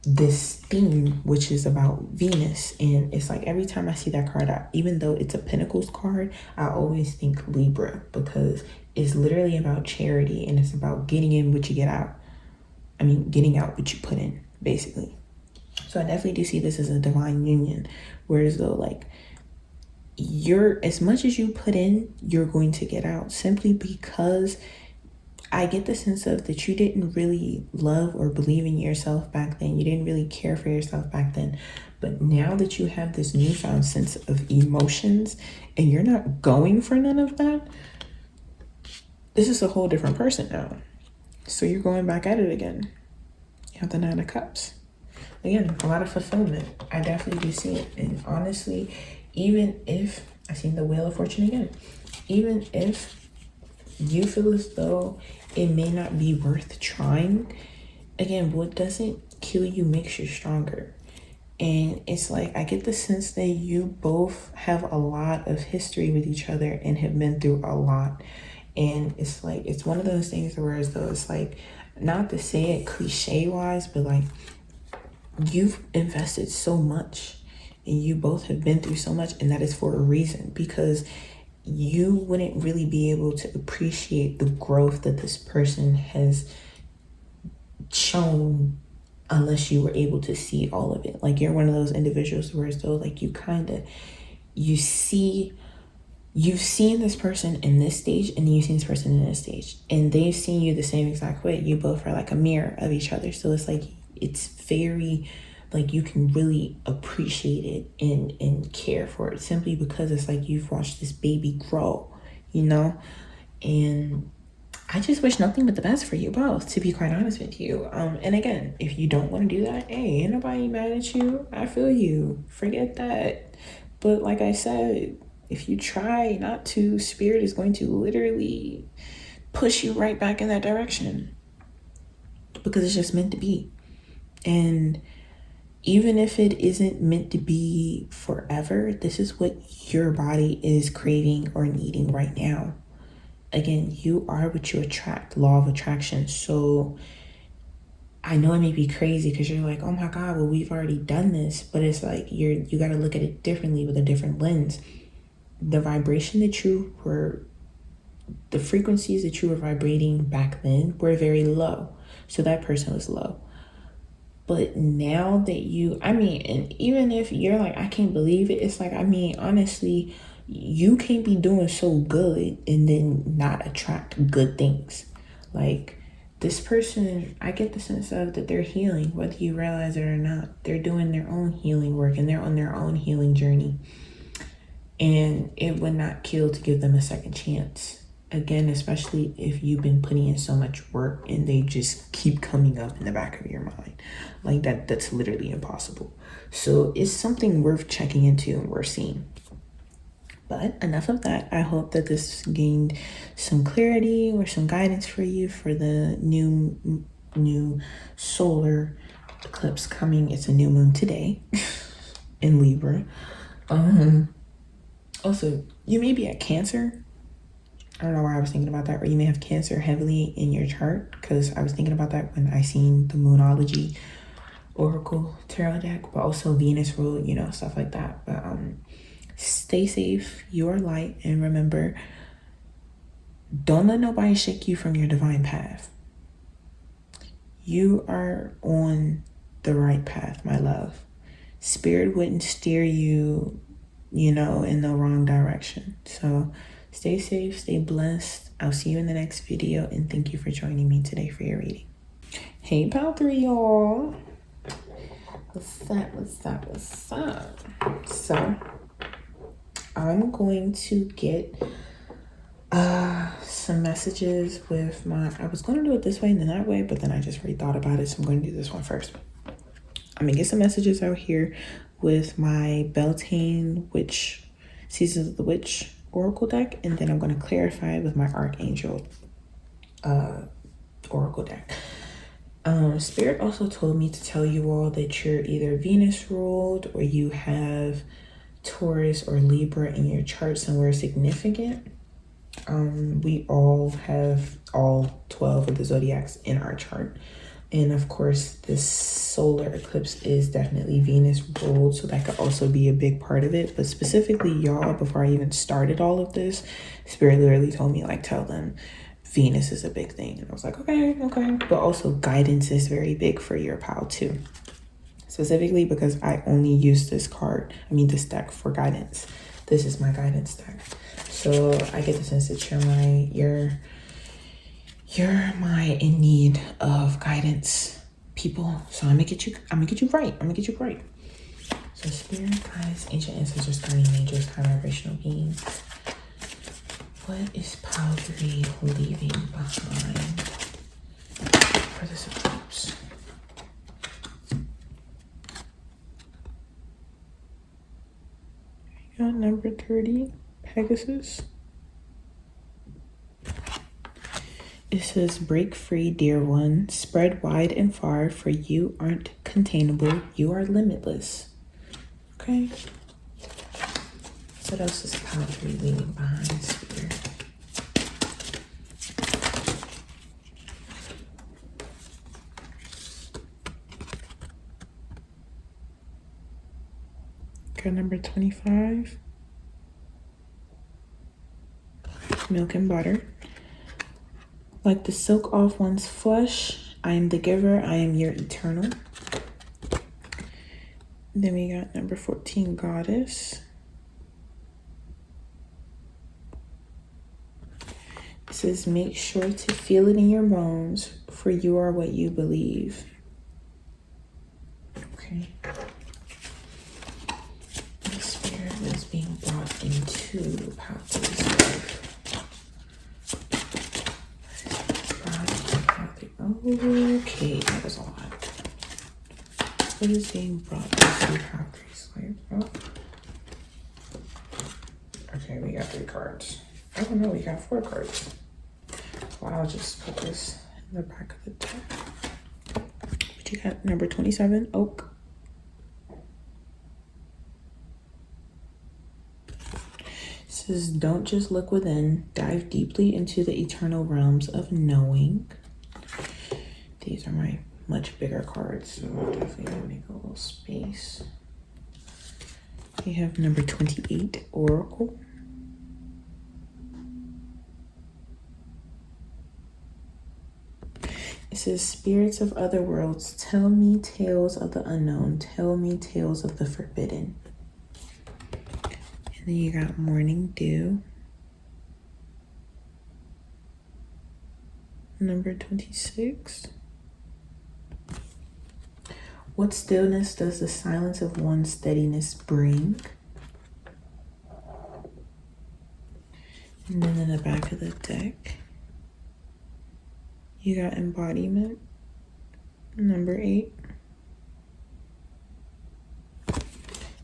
this theme, which is about Venus. And it's like every time I see that card out, even though it's a Pentacles card, I always think Libra, because it's literally about charity and it's about getting in what you get out. Getting out what you put in, basically. So I definitely do see this as a divine union, whereas though, like, you're, as much as you put in, you're going to get out, simply because I get the sense of that you didn't really love or believe in yourself back then. You didn't really care for yourself back then. But now that you have this newfound sense of emotions and you're not going for none of that, this is a whole different person now. So you're going back at it again. You have the Nine of Cups. Again, a lot of fulfillment. I definitely do see it. And honestly, even if, I seen the Wheel of Fortune again, even if you feel as though it may not be worth trying, again, what doesn't kill you makes you stronger. And it's like, I get the sense that you both have a lot of history with each other and have been through a lot. And it's like, it's one of those things where as though it's like, not to say it cliche wise, but like, you've invested so much and you both have been through so much, and that is for a reason, because you wouldn't really be able to appreciate the growth that this person has shown unless you were able to see all of it. Like, you're one of those individuals where as though like you've seen this person in this stage and you've seen this person in this stage, and they've seen you the same exact way. You both are like a mirror of each other. So it's like, it's very, like, you can really appreciate it and care for it, simply because it's like you've watched this baby grow, and I just wish nothing but the best for you both, to be quite honest with you. And again, if you don't want to do that, hey, ain't nobody mad at you. I feel you. Forget that. But like I said, if you try not to, Spirit is going to literally push you right back in that direction, because it's just meant to be. And even if it isn't meant to be forever, this is what your body is craving or needing right now. Again, you are what you attract, law of attraction. So I know it may be crazy because you're like, oh my God, well, we've already done this. But it's like, you got to look at it differently with a different lens. The vibration that the frequencies that you were vibrating back then were very low. So that person was low. But now that and even if you're like, I can't believe it, it's like, honestly, you can't be doing so good and then not attract good things. Like, this person, I get the sense of that they're healing, whether you realize it or not. They're doing their own healing work and they're on their own healing journey. And it would not kill to give them a second chance. Again, especially if you've been putting in so much work and they just keep coming up in the back of your mind. Like that's literally impossible. So it's something worth checking into and worth seeing. But enough of that. I hope that this gained some clarity or some guidance for you for the new solar eclipse coming. It's a new moon today in Libra. Also, you may be at Cancer. I don't know why I was thinking about that. Or you may have Cancer heavily in your chart, because I was thinking about that when I seen the Moonology Oracle Tarot deck, but also Venus rule, you know, stuff like that. But stay safe, you are light, and remember, don't let nobody shake you from your divine path. You are on the right path, my love. Spirit wouldn't steer you, you know, in the wrong direction. So stay safe, stay blessed. I'll see you in the next video, and thank you for joining me today for your reading. Hey, Pal 3, y'all. What's up? So, I'm going to get some messages with I was going to do it this way and then that way, but then I just rethought about it, so I'm going to do this one first. I'm going to get some messages out here with my Beltane Witch, Seasons of the Witch Oracle deck, and then I'm going to clarify with my Archangel Oracle deck. Spirit also told me to tell you all that you're either Venus ruled or you have Taurus or Libra in your chart somewhere significant. We all have all 12 of the zodiacs in our chart. And of course, this solar eclipse is definitely Venus ruled, so that could also be a big part of it. But specifically, y'all, before I even started all of this, Spirit literally told me, like, tell them Venus is a big thing. And I was like, okay. But also guidance is very big for your pal too. Specifically because I only use this deck for guidance. This is my guidance deck. So I get the sense that you're my in need of guidance people. So I'm gonna get you right. So spirit, guides, ancient ancestors, guardian angels, high vibrational beings. What is Pal 3 leaving behind for this eclipse? We got number 30, Pegasus. It says, break free, dear one. Spread wide and far, for you aren't containable. You are limitless. Okay. What else is Pal 3 leaving behind, Spirit? Got number 25. Milk and butter. Like the silk off one's flesh, I am the giver, I am your eternal. Then we got number 14, Goddess. It says, make sure to feel it in your bones, for you are what you believe. Okay. The spirit is being brought into Pal 3's life. Okay, that was a lot. What is being brought into Pal 3's life? Oh. Okay, we got 3 cards. Oh no, we got 4 cards. Well, I'll just put this in the back of the deck. But you got number 27, Oak. It says, don't just look within, dive deeply into the eternal realms of knowing. These are my much bigger cards, so I'm definitely gonna make a little space. We have number 28, Oracle. It says, spirits of other worlds, tell me tales of the unknown, tell me tales of the forbidden. And then you got Morning Dew. Number 26. What stillness does the silence of one's steadiness bring? And then in the back of the deck, you got embodiment, number 8.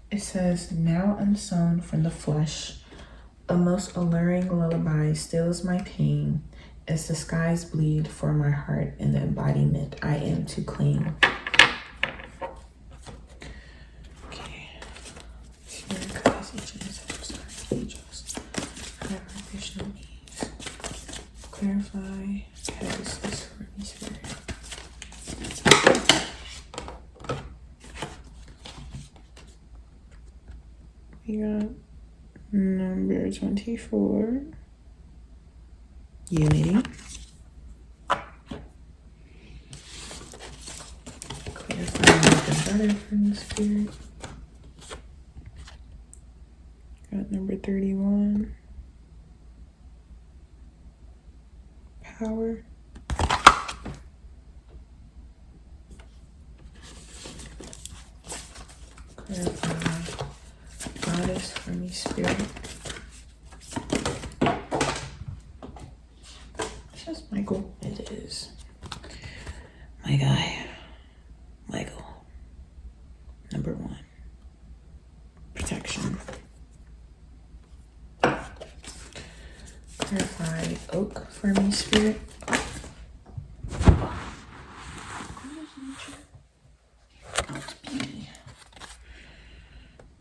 It says, now unsown from the flesh, a most alluring lullaby stills my pain as the skies bleed for my heart and the embodiment I am to claim. Okay. Spirit guides each ancestor's angels. Have additional needs. Clarify. Has this for me, Spirit. We got number 24. Unity. Clarify the better from the Spirit. Got number 31. Power. Clarify Goddess for me, Spirit. It's just Michael. It is. My guy. Michael. Number 1. Protection. Clarify Oak for me, Spirit.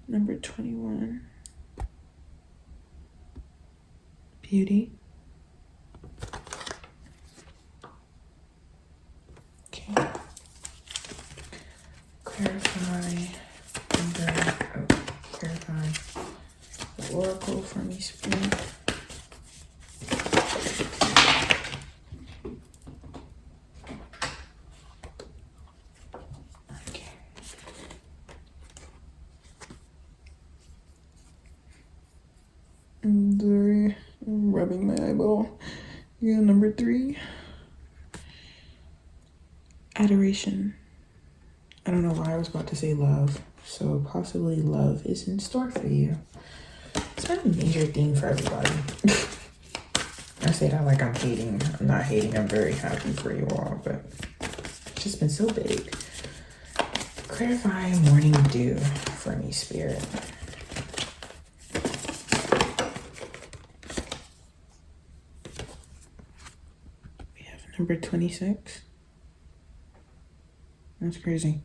Number 21. Beauty. Okay. Clarify the Oracle for me, Spirit. Okay. I'm sorry, I'm rubbing my eyeball. Yeah, number 3. Adoration. I don't know why I was about to say love. So possibly love is in store for you. It's been a major theme for everybody. I say that like I'm hating. I'm not hating. I'm very happy for you all, but it's just been so big. Clarify morning dew for me, Spirit. We have number 26. That's crazy.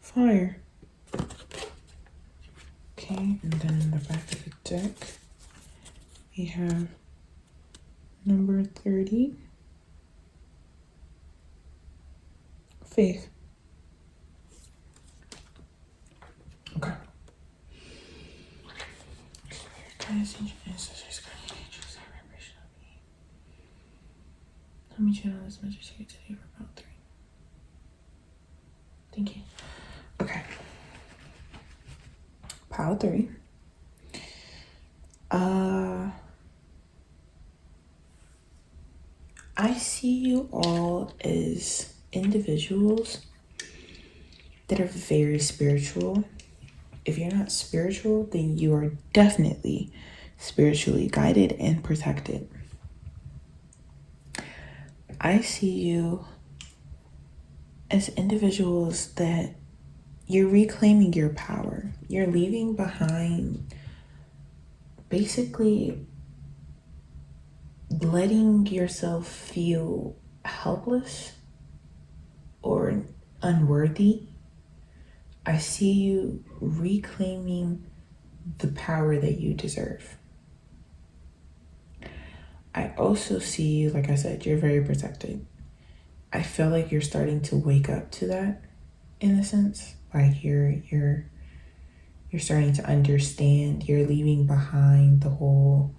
Fire. Okay, and then in the back of the deck, we have number 30. Faith. Okay. Let me channel this message here today for about 3. Thank you. Okay. Pile 3. I see you all as individuals that are very spiritual. If you're not spiritual, then you are definitely spiritually guided and protected. I see you as individuals that you're reclaiming your power. You're leaving behind basically letting yourself feel helpless or unworthy. I see you reclaiming the power that you deserve. I also see you, like I said, you're very protected. I feel like you're starting to wake up to that in a sense. Like you're starting to understand. You're leaving behind the whole,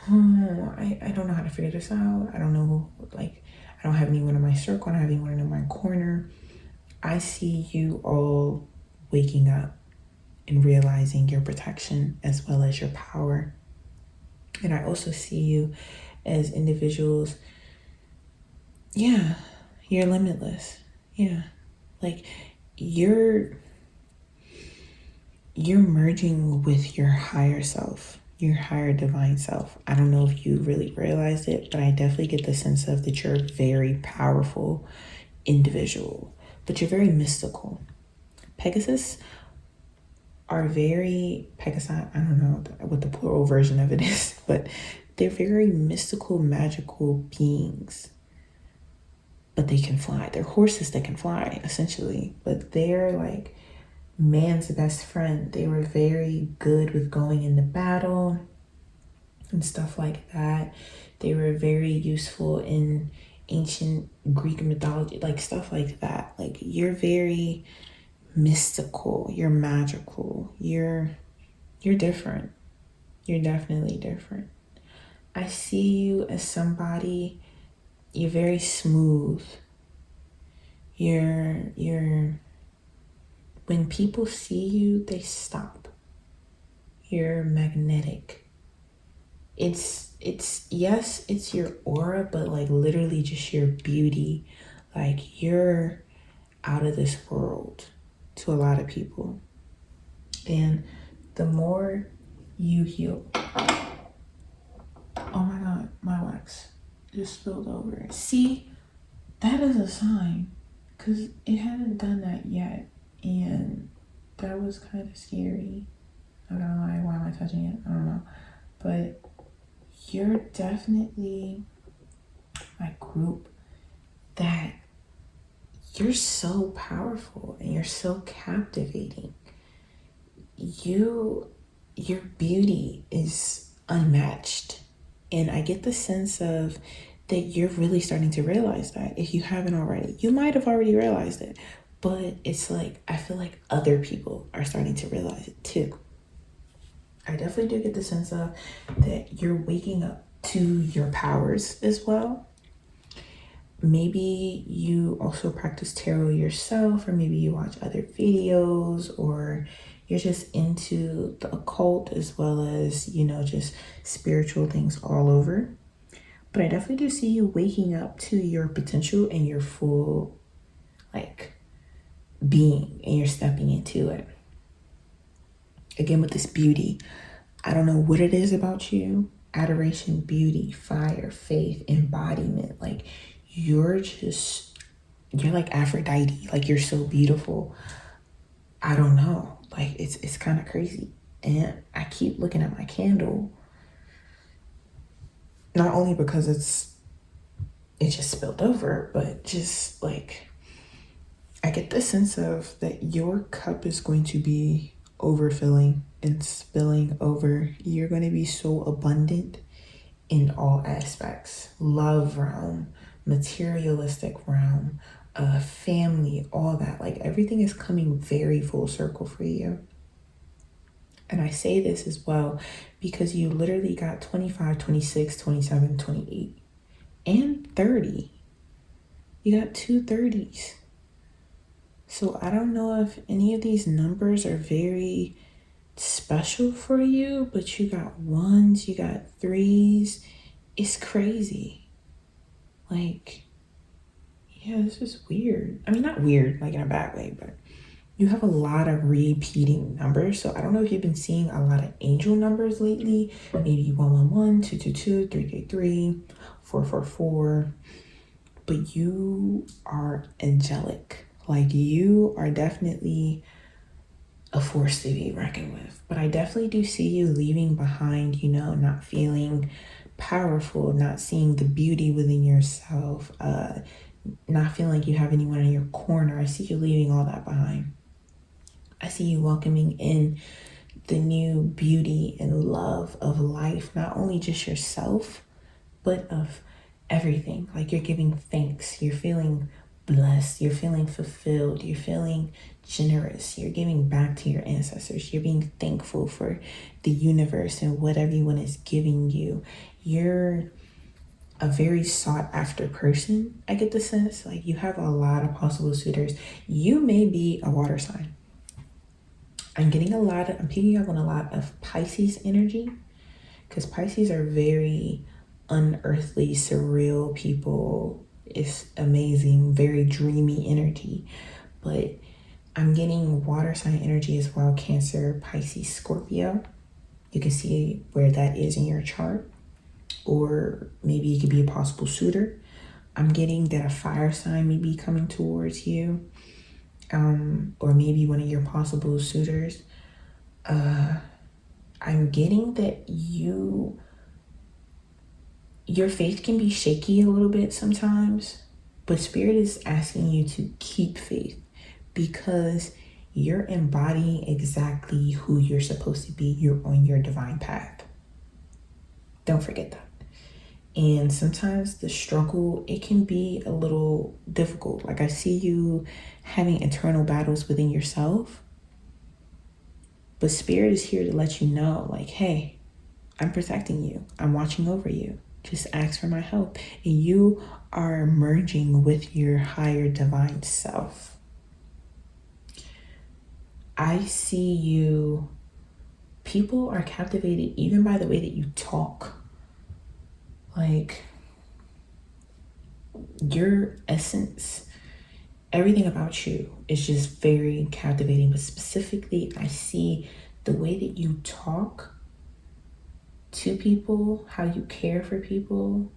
I don't know how to figure this out. I don't know, like, I don't have anyone in my circle. I don't have anyone in my corner. I see you all waking up and realizing your protection as well as your power. And I also see you as individuals yeah, you're limitless. Yeah. Like you're merging with your higher self, your higher divine self. I don't know if you really realized it, but I definitely get the sense of that you're a very powerful individual, but you're very mystical. Pegasus are very Pegasus. I don't know what the plural version of it is, but they're very mystical, magical beings. But they can fly. They're horses that can fly, essentially. But they're like man's best friend. They were very good with going into battle and stuff like that. They were very useful in ancient Greek mythology, like stuff like that. Like you're very mystical, you're magical, you're different. You're definitely different. I see you as somebody, you're very smooth. You're when people see you, they stop. You're magnetic. It's yes, it's your aura, but like literally just your beauty. Like you're out of this world to a lot of people. And the more you heal, oh my god, my wax just spilled over. See, that is a sign, because it hadn't done that yet, and that was kind of scary. Not gonna lie, why am I touching it? I don't know. But you're definitely my group that you're so powerful and you're so captivating. Your beauty is unmatched. And I get the sense of that you're really starting to realize that. If you haven't already, you might have already realized it, but it's like I feel like other people are starting to realize it too. I definitely do get the sense of that you're waking up to your powers as well. Maybe you also practice tarot yourself, or maybe you watch other videos, or you're just into the occult as well as, just spiritual things all over. But I definitely do see you waking up to your potential and your full, like, being, and you're stepping into it. Again, with this beauty, I don't know what it is about you. Adoration, beauty, fire, faith, embodiment. Like, you're like Aphrodite. Like, you're so beautiful. I don't know. Like, it's kind of crazy. And I keep looking at my candle. Not only because it just spilled over, but just like, I get the sense of that your cup is going to be overfilling and spilling over. You're going to be so abundant in all aspects. Love realm, materialistic realm, family, all that. Like everything is coming very full circle for you. And I say this as well because you literally got 25, 26, 27, 28, and 30. You got 2 30s. So I don't know if any of these numbers are very special for you, but you got 1s, you got 3s. It's crazy. Like, yeah, this is weird. I mean, not weird, like in a bad way, but you have a lot of repeating numbers. So I don't know if you've been seeing a lot of angel numbers lately. Maybe 111, 222, 333, 444. But you are angelic. Like, you are definitely a force to be reckoned with. But I definitely do see you leaving behind, not feeling powerful, not seeing the beauty within yourself, not feeling like you have anyone in your corner. I see you leaving all that behind. I see you welcoming in the new beauty and love of life, not only just yourself, but of everything. Like, you're giving thanks, you're feeling blessed, you're feeling fulfilled, you're feeling generous, you're giving back to your ancestors, you're being thankful for the universe and what everyone is giving you. You're a very sought after person. I get the sense like you have a lot of possible suitors. You may be a water sign. I'm picking up on a lot of Pisces energy, because Pisces are very unearthly, surreal people. It's amazing, very dreamy energy. But I'm getting water sign energy as well, Cancer, Pisces, Scorpio. You can see where that is in your chart, or maybe it could be a possible suitor. I'm getting that a fire sign may be coming towards you, or maybe one of your possible suitors. I'm getting that your faith can be shaky a little bit sometimes, but Spirit is asking you to keep faith because you're embodying exactly who you're supposed to be. You're on your divine path. Don't forget that. And sometimes the struggle, it can be a little difficult. Like I see you having internal battles within yourself, but Spirit is here to let you know, like, hey, I'm protecting you. I'm watching over you. Just ask for my help. And you are merging with your higher divine self. I see you, people are captivated even by the way that you talk. Like, your essence, everything about you is just very captivating. But specifically, I see the way that you talk to people, how you care for people,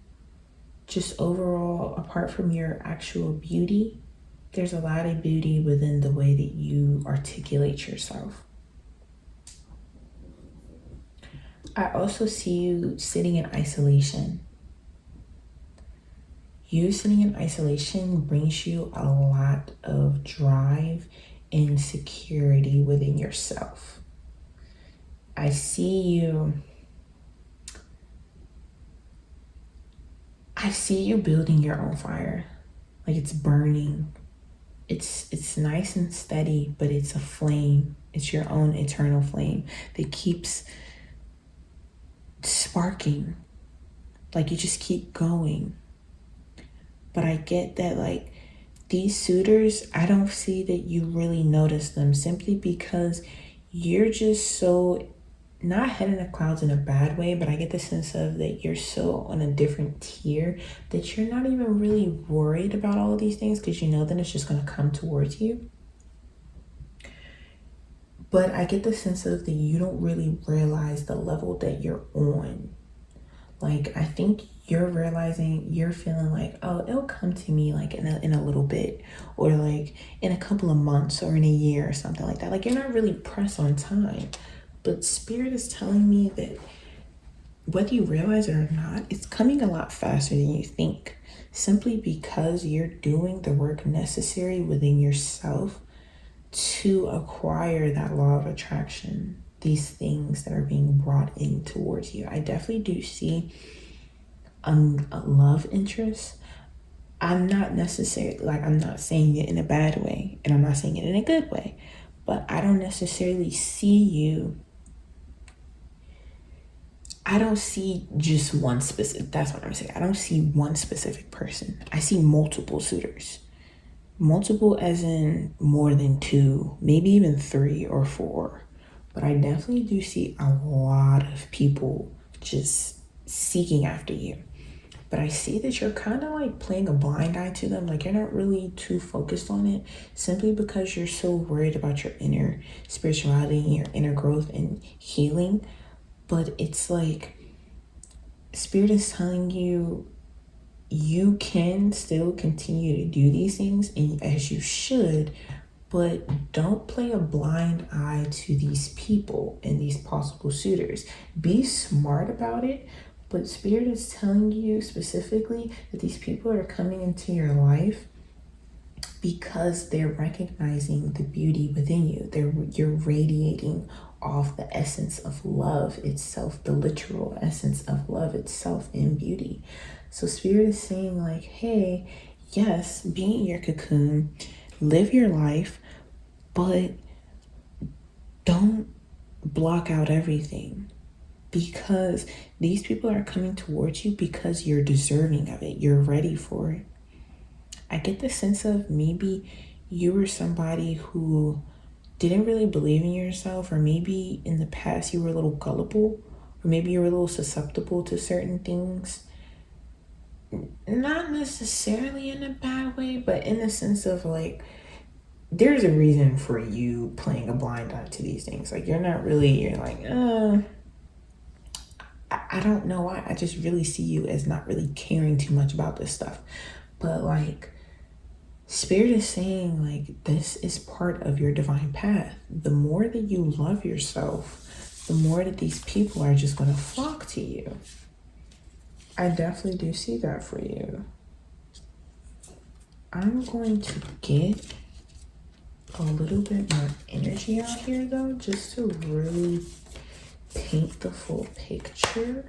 just overall, apart from your actual beauty, there's a lot of beauty within the way that you articulate yourself. I also see you sitting in isolation. You sitting in isolation brings you a lot of drive and security within yourself. I see you building your own fire. Like it's burning. It's nice and steady, but it's a flame. It's your own eternal flame that keeps sparking. Like you just keep going. But I get that, like, these suitors, I don't see that you really notice them simply because you're just so, not head in the clouds in a bad way, but I get the sense of that you're so on a different tier that you're not even really worried about all of these things because you know that it's just going to come towards you. But I get the sense of that you don't really realize the level that you're on. Like, I think you're realizing, you're feeling like, oh, it'll come to me like in a little bit, or like in a couple of months or in a year or something like that. Like you're not really pressed on time, but Spirit is telling me that whether you realize it or not, it's coming a lot faster than you think, simply because you're doing the work necessary within yourself to acquire that law of attraction, these things that are being brought in towards you. I definitely do see a love interest. I'm not necessarily, like, I'm not saying it in a bad way and I'm not saying it in a good way, but I don't necessarily see you. I don't see just one specific, that's what I'm saying. I don't see one specific person. I see multiple suitors. Multiple as in more than two, maybe even 3 or 4. But I definitely do see a lot of people just seeking after you. But I see that you're kind of like playing a blind eye to them. Like you're not really too focused on it simply because you're so worried about your inner spirituality and your inner growth and healing. But it's like Spirit is telling you, you can still continue to do these things, and as you should, but don't play a blind eye to these people and these possible suitors. Be smart about it, but Spirit is telling you specifically that these people are coming into your life because they're recognizing the beauty within you. You're radiating off the essence of love itself, the literal essence of love itself in beauty. So Spirit is saying like, hey, yes, be in your cocoon, live your life, but don't block out everything, because these people are coming towards you because you're deserving of it. You're ready for it. I get the sense of maybe you were somebody who didn't really believe in yourself, or maybe in the past you were a little gullible, or maybe you were a little susceptible to certain things. not necessarily in a bad way, but in the sense of like, there's a reason for you playing a blind eye to these things. Like, you're like, I don't know why. I just really see you as not really caring too much about this stuff. But like, Spirit is saying, like, this is part of your divine path. The more that you love yourself, the more that these people are just going to flock to you. I definitely do see that for you. I'm going to get a little bit more energy out here, though, just to really paint the full picture,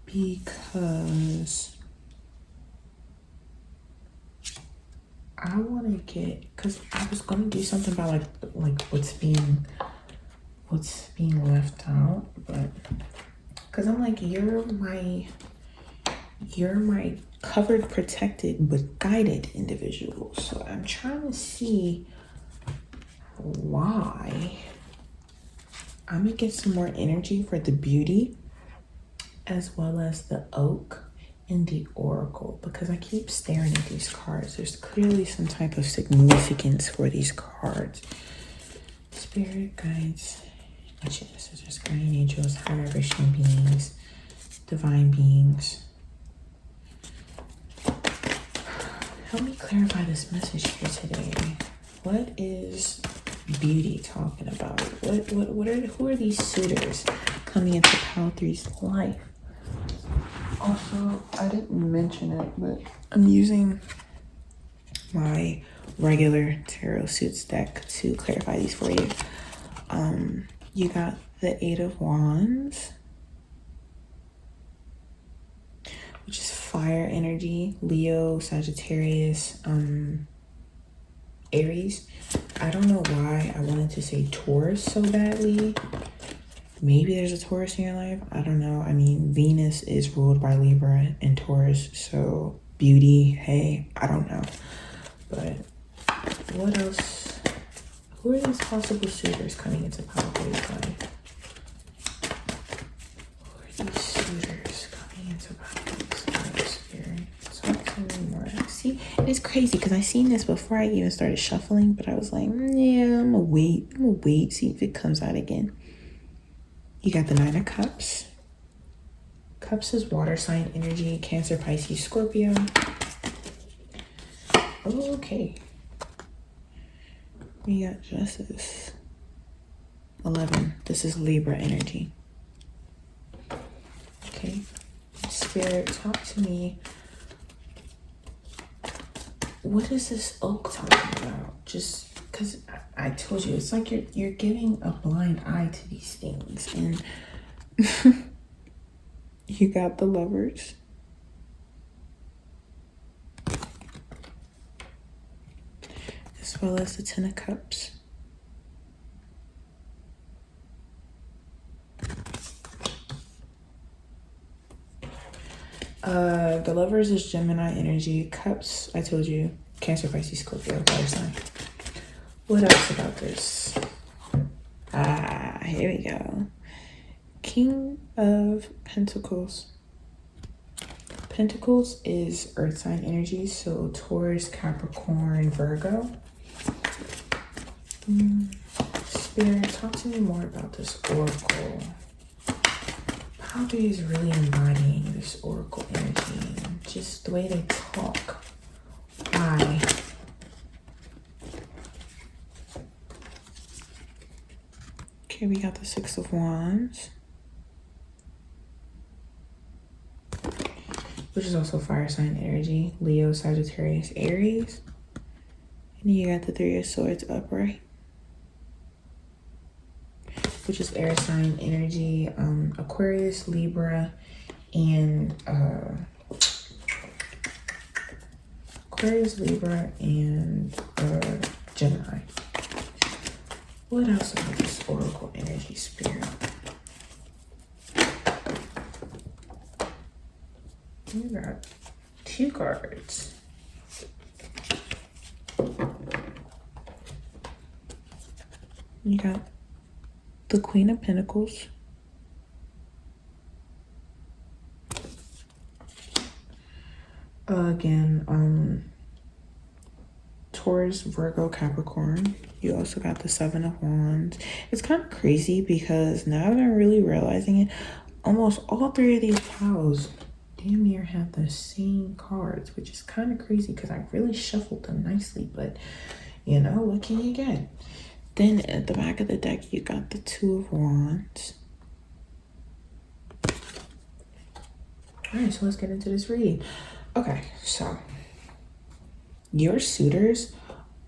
because I want to get, because I was going to do something about like what's being left out, but because I'm like, you're my covered, protected, but guided individual. So I'm trying to see why. I'm gonna get some more energy for the beauty as well as the oak and the oracle, because I keep staring at these cards. There's clearly some type of significance for these cards. Spirit guides, witches, sisters, guardian angels, high vibrational beings, divine beings. Help me clarify this message here today. What is beauty talking about? Who are these suitors coming into Pal 3's life? Also, I didn't mention it, but I'm using my regular tarot suits deck to clarify these for you. You got the Eight of Wands, which is fire energy, Leo, Sagittarius, Aries. I don't know why I wanted to say Taurus so badly. Maybe there's a Taurus in your life. I don't know. I mean, Venus is ruled by Libra and Taurus, so beauty, hey, I don't know. But what else? Who are these possible suitors coming into Powerful's life? Who are these suitors coming into Powerful's life, Spirit? Talk to me more. See, it's crazy because I seen this before I even started shuffling, but I was like, yeah, I'm gonna wait, see if it comes out again. You got the Nine of Cups. Cups is water sign energy, Cancer, Pisces, Scorpio. Okay. We got Justice. 11. This is Libra energy. Okay. Spirit, talk to me. What is this oak talking about? Just because I told you, it's like you're giving a blind eye to these things. And you got the Lovers. As well as the Ten of Cups. The Lovers is Gemini energy. Cups, I told you, Cancer, Pisces, Scorpio, fire sign. What else about this? Here we go. King of Pentacles. Pentacles is earth sign energy, so Taurus, Capricorn, Virgo. Spirit, talk to me more about this oracle. How do you really embodying this oracle energy? Just the way they talk. Why? Okay, we got the Six of Wands, which is also fire sign energy. Leo, Sagittarius, Aries. And you got the Three of Swords upright, which is air sign energy. Aquarius, Libra, and Gemini. What else about this oracle energy, Spirit? You got 2 cards. You got the Queen of Pentacles, Again, Taurus, Virgo, Capricorn. You also got the Seven of Wands. It's kind of crazy because now that I'm really realizing it, almost all three of these piles damn near have the same cards, which is kind of crazy because I really shuffled them nicely, but you know, what can you get? Then at the back of the deck, you got the Two of Wands. All right, so let's get into this reading. Okay, so your suitors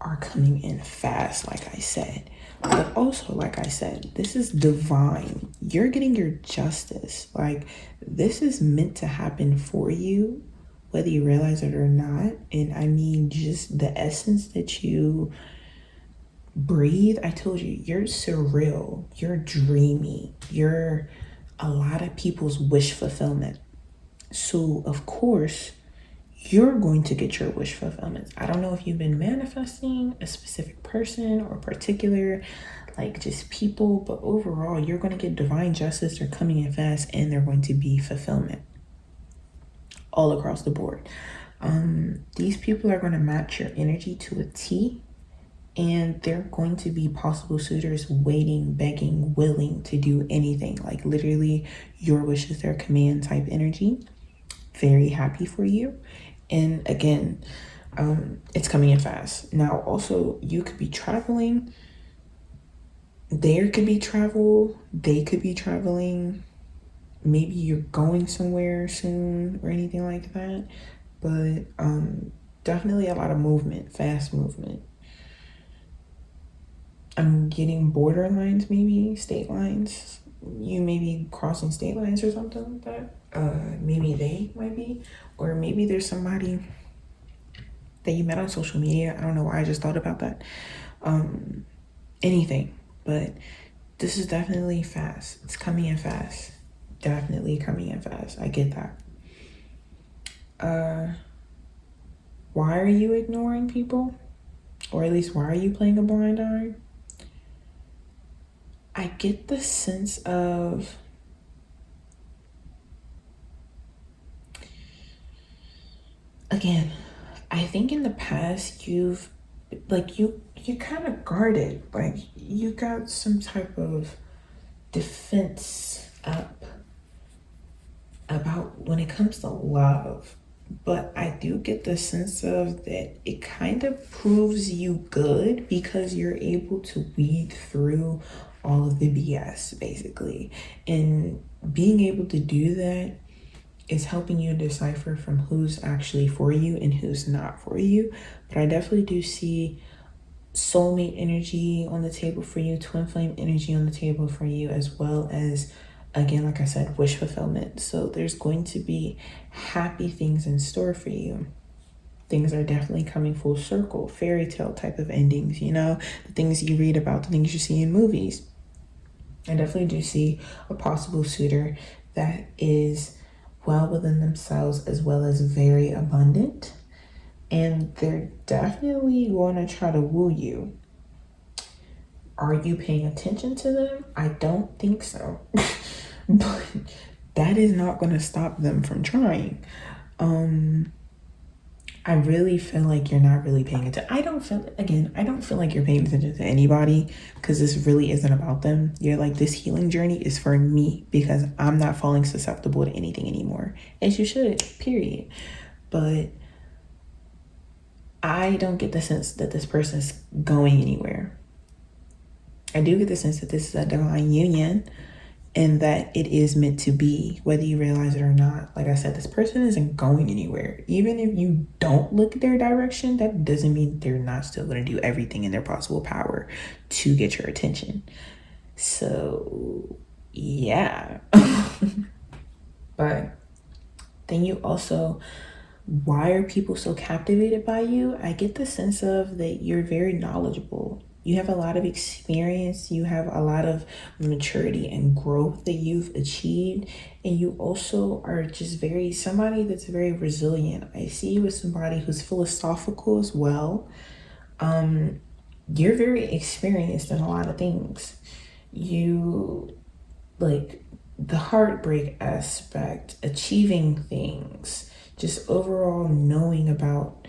are coming in fast, like I said. But also, like I said, this is divine. You're getting your justice. Like, this is meant to happen for you, whether you realize it or not. And I mean, just the essence that you breathe. I told you, you're surreal. You're dreamy. You're a lot of people's wish fulfillment. So, of course, you're going to get your wish fulfillments. I don't know if you've been manifesting a specific person or particular, like just people, but overall, you're going to get divine justice. They're coming in fast and they're going to be fulfillment all across the board. These people are going to match your energy to a T, and they're going to be possible suitors waiting, begging, willing to do anything. Like literally, your wish is their command type energy. Very happy for you. And again, it's coming in fast. Now, also, you could be traveling. There could be travel. They could be traveling. Maybe you're going somewhere soon or anything like that. But definitely a lot of movement, fast movement. I'm getting border lines, maybe state lines. You may be crossing state lines or something like that. Maybe they might be, or maybe there's somebody that you met on social media. I don't know why I just thought about that. Anything, but this is definitely fast. It's coming in fast. Definitely coming in fast. I get that. Why are you ignoring people? Or at least why are you playing a blind eye? I get the sense of again, I think in the past you've like you kind of guarded, like you got some type of defense up about when it comes to love. But I do get the sense of that it kind of proves you good because you're able to weed through all of the BS basically. And being able to do that is helping you decipher from who's actually for you and who's not for you. But I definitely do see soulmate energy on the table for you, twin flame energy on the table for you, as well as, again, like I said, wish fulfillment. So there's going to be happy things in store for you. Things are definitely coming full circle, fairy tale type of endings, you know, the things you read about, the things you see in movies. I definitely do see a possible suitor that is well within themselves as well as very abundant, and they're definitely going to try to woo you. Are you paying attention to them? I don't think so. But that is not going to stop them from trying. I really feel like you're not really paying attention. I don't feel like you're paying attention to anybody because this really isn't about them. You're like, this healing journey is for me because I'm not falling susceptible to anything anymore. As you should, period. But I don't get the sense that this person's going anywhere. I do get the sense that this is a divine union and that it is meant to be, whether you realize it or not. Like I said, this person isn't going anywhere. Even if you don't look their direction, that doesn't mean they're not still going to do everything in their possible power to get your attention. So, yeah. But then you also, why are people so captivated by you? I get the sense of that you're very knowledgeable. You have a lot of experience. You have a lot of maturity and growth that you've achieved. And you also are just somebody that's very resilient. I see you as somebody who's philosophical as well. You're very experienced in a lot of things. You like the heartbreak aspect, achieving things, just overall knowing about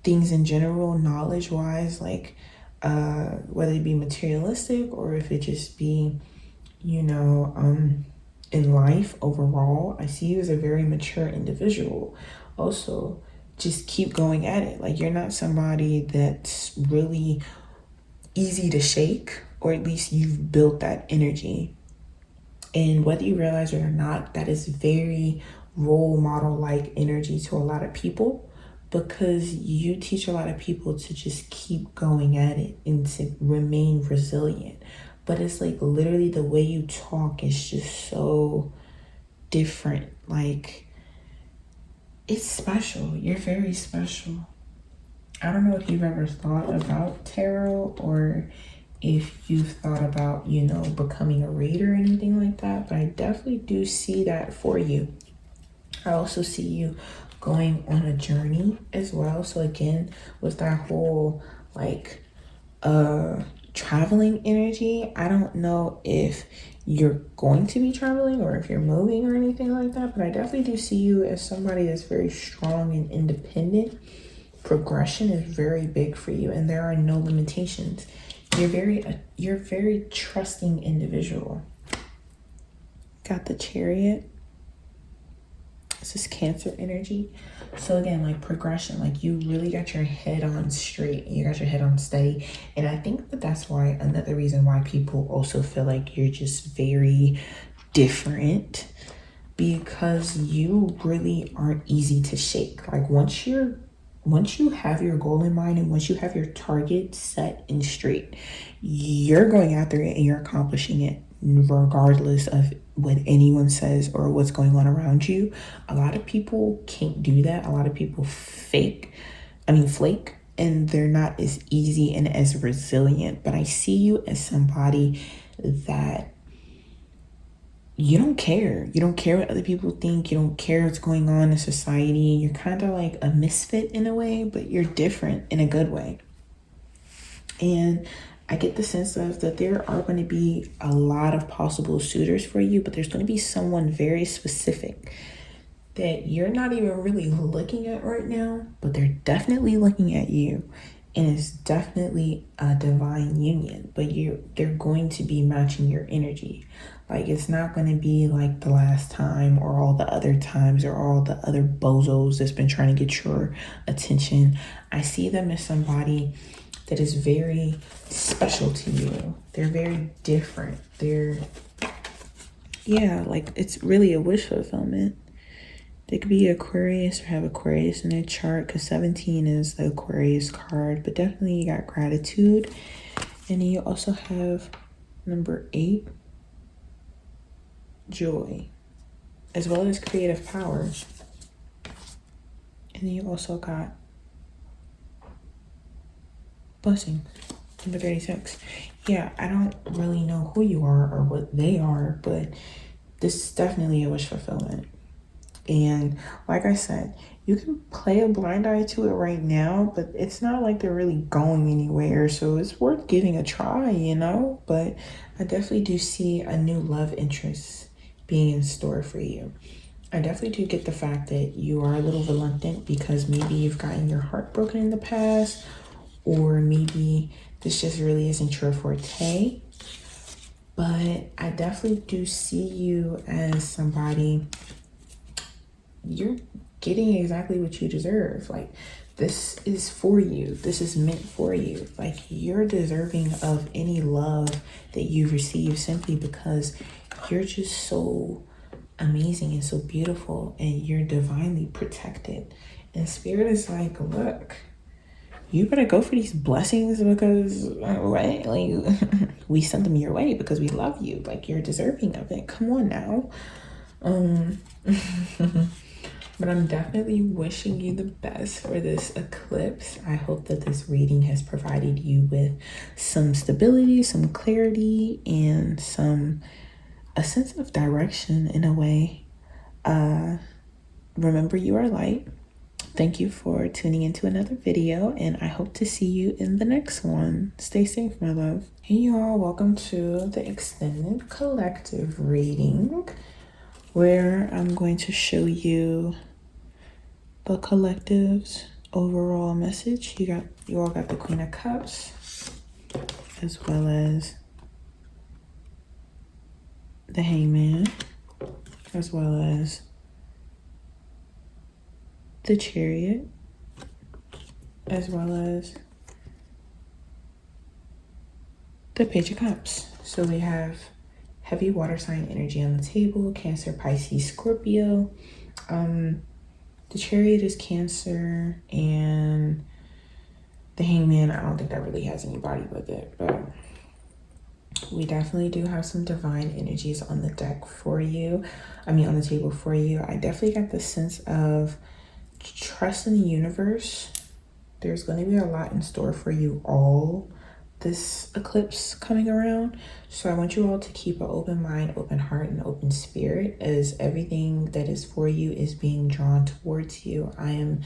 things in general, knowledge wise, like whether it be materialistic or if it just be, you know, in life overall. I see you as a very mature individual. Also, just keep going at it. Like, you're not somebody that's really easy to shake, or at least you've built that energy. And whether you realize it or not, that is very role model like energy to a lot of people, because you teach a lot of people to just keep going at it and to remain resilient. But it's like literally the way you talk is just so different. Like, it's special. You're very special. I don't know if you've ever thought about tarot, or if you've thought about, you know, becoming a reader or anything like that, but I definitely do see that for you. I also see you going on a journey as well. So again, with that whole like traveling energy, I don't know if you're going to be traveling or if you're moving or anything like that, but I definitely do see you as somebody that's very strong and independent. Progression is very big for you, and there are no limitations. You're very trusting individual. Got the Chariot. This is Cancer energy. So again, like progression, like you really got your head on straight, you got your head on steady. And I think that that's why, another reason why people also feel like you're just very different, because you really aren't easy to shake. Like once you have your goal in mind, and once you have your target set and straight, you're going after it and you're accomplishing it regardless of what anyone says or what's going on around you. A lot of people can't do that. A lot of people flake, and they're not as easy and as resilient. But I see you as somebody that you don't care. You don't care what other people think. You don't care what's going on in society. You're kind of like a misfit in a way, but you're different in a good way. And I get the sense of that there are going to be a lot of possible suitors for you, but there's going to be someone very specific that you're not even really looking at right now, but they're definitely looking at you. And it's definitely a divine union, but they're going to be matching your energy. Like, it's not going to be like the last time or all the other times or all the other bozos that's been trying to get your attention. I see them as somebody that is very special to you. They're very different. Like it's really a wish fulfillment. They could be Aquarius or have Aquarius in their chart, because 17 is the Aquarius card, but definitely you got gratitude. And then you also have number 8, joy, as well as creative power. And then you also got blessing, number 36. Yeah, I don't really know who you are or what they are, but this is definitely a wish fulfillment. And like I said, you can play a blind eye to it right now, but it's not like they're really going anywhere. So it's worth giving a try, you know? But I definitely do see a new love interest being in store for you. I definitely do get the fact that you are a little reluctant because maybe you've gotten your heart broken in the past, or maybe this just really isn't your forte. But I definitely do see you as somebody, you're getting exactly what you deserve. Like, this is for you. This is meant for you. Like, you're deserving of any love that you receive, simply because you're just so amazing and so beautiful, and you're divinely protected. And Spirit is like, look, you better go for these blessings, because right, like we sent them your way because we love you. Like, you're deserving of it. Come on now. But I'm definitely wishing you the best for this eclipse. I hope that this reading has provided you with some stability, some clarity, and a sense of direction in a way. Remember, you are light. Thank you for tuning into another video, and I hope to see you in the next one. Stay safe, my love. Hey y'all, welcome to the extended collective reading, where I'm going to show you the collective's overall message. You all got the Queen of Cups, as well as the Hangman, as well as the Chariot, as well as the Page of Cups. So we have heavy water sign energy on the table: Cancer, Pisces, Scorpio. The Chariot is Cancer, and the Hangman, I don't think that really has anybody with it, but we definitely do have some divine energies on the deck for you. On the table for you. I definitely got the sense of trust in the universe. There's going to be a lot in store for you all this eclipse coming around. So I want you all to keep an open mind, open heart, and open spirit, as everything that is for you is being drawn towards you. I am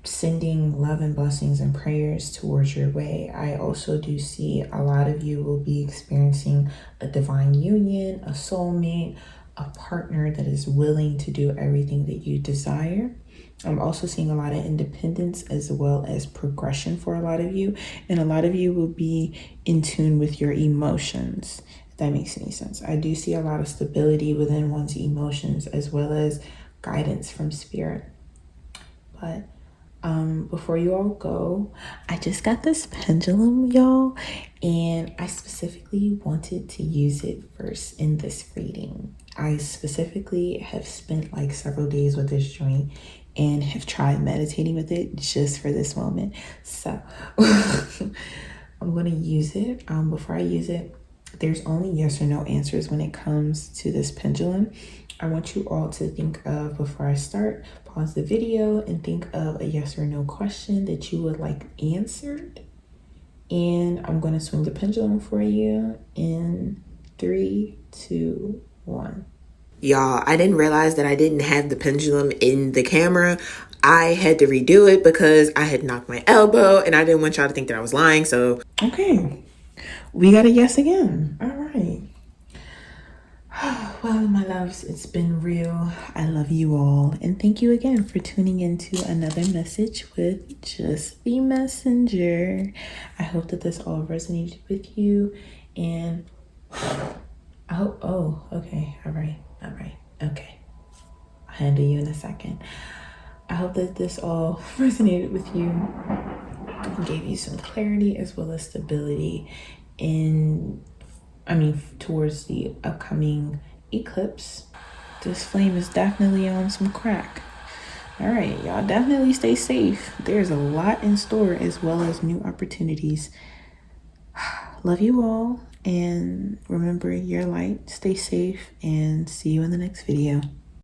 sending love and blessings and prayers towards your way. I also do see a lot of you will be experiencing a divine union, a soulmate, a partner that is willing to do everything that you desire. I'm also seeing a lot of independence as well as progression for a lot of you. And a lot of you will be in tune with your emotions, if that makes any sense. I do see a lot of stability within one's emotions as well as guidance from spirit. But before you all go, I just got this pendulum, y'all, and I specifically wanted to use it first in this reading. I specifically have spent like several days with this joint and have tried meditating with it just for this moment. So I'm going to use it. Before I use it, there's only yes or no answers when it comes to this pendulum. I want you all to think of, before I start, pause the video and think of a yes or no question that you would like answered. And I'm going to swing the pendulum for you in 3, 2, 1. Y'all, I didn't realize that I didn't have the pendulum in the camera. I had to redo it because I had knocked my elbow and I didn't want y'all to think that I was lying, so. Okay, we got a yes again. All right. Well, my loves, it's been real. I love you all. And thank you again for tuning into another message with Just the Messenger. I hope that this all resonated with you. And I hope, okay. All right. Okay. I'll handle you in a second. I hope that this all resonated with you and gave you some clarity as well as stability towards the upcoming eclipse. This flame is definitely on some crack. All right, y'all definitely stay safe. There's a lot in store as well as new opportunities. Love you all, and remember your light. Stay safe, and see you in the next video.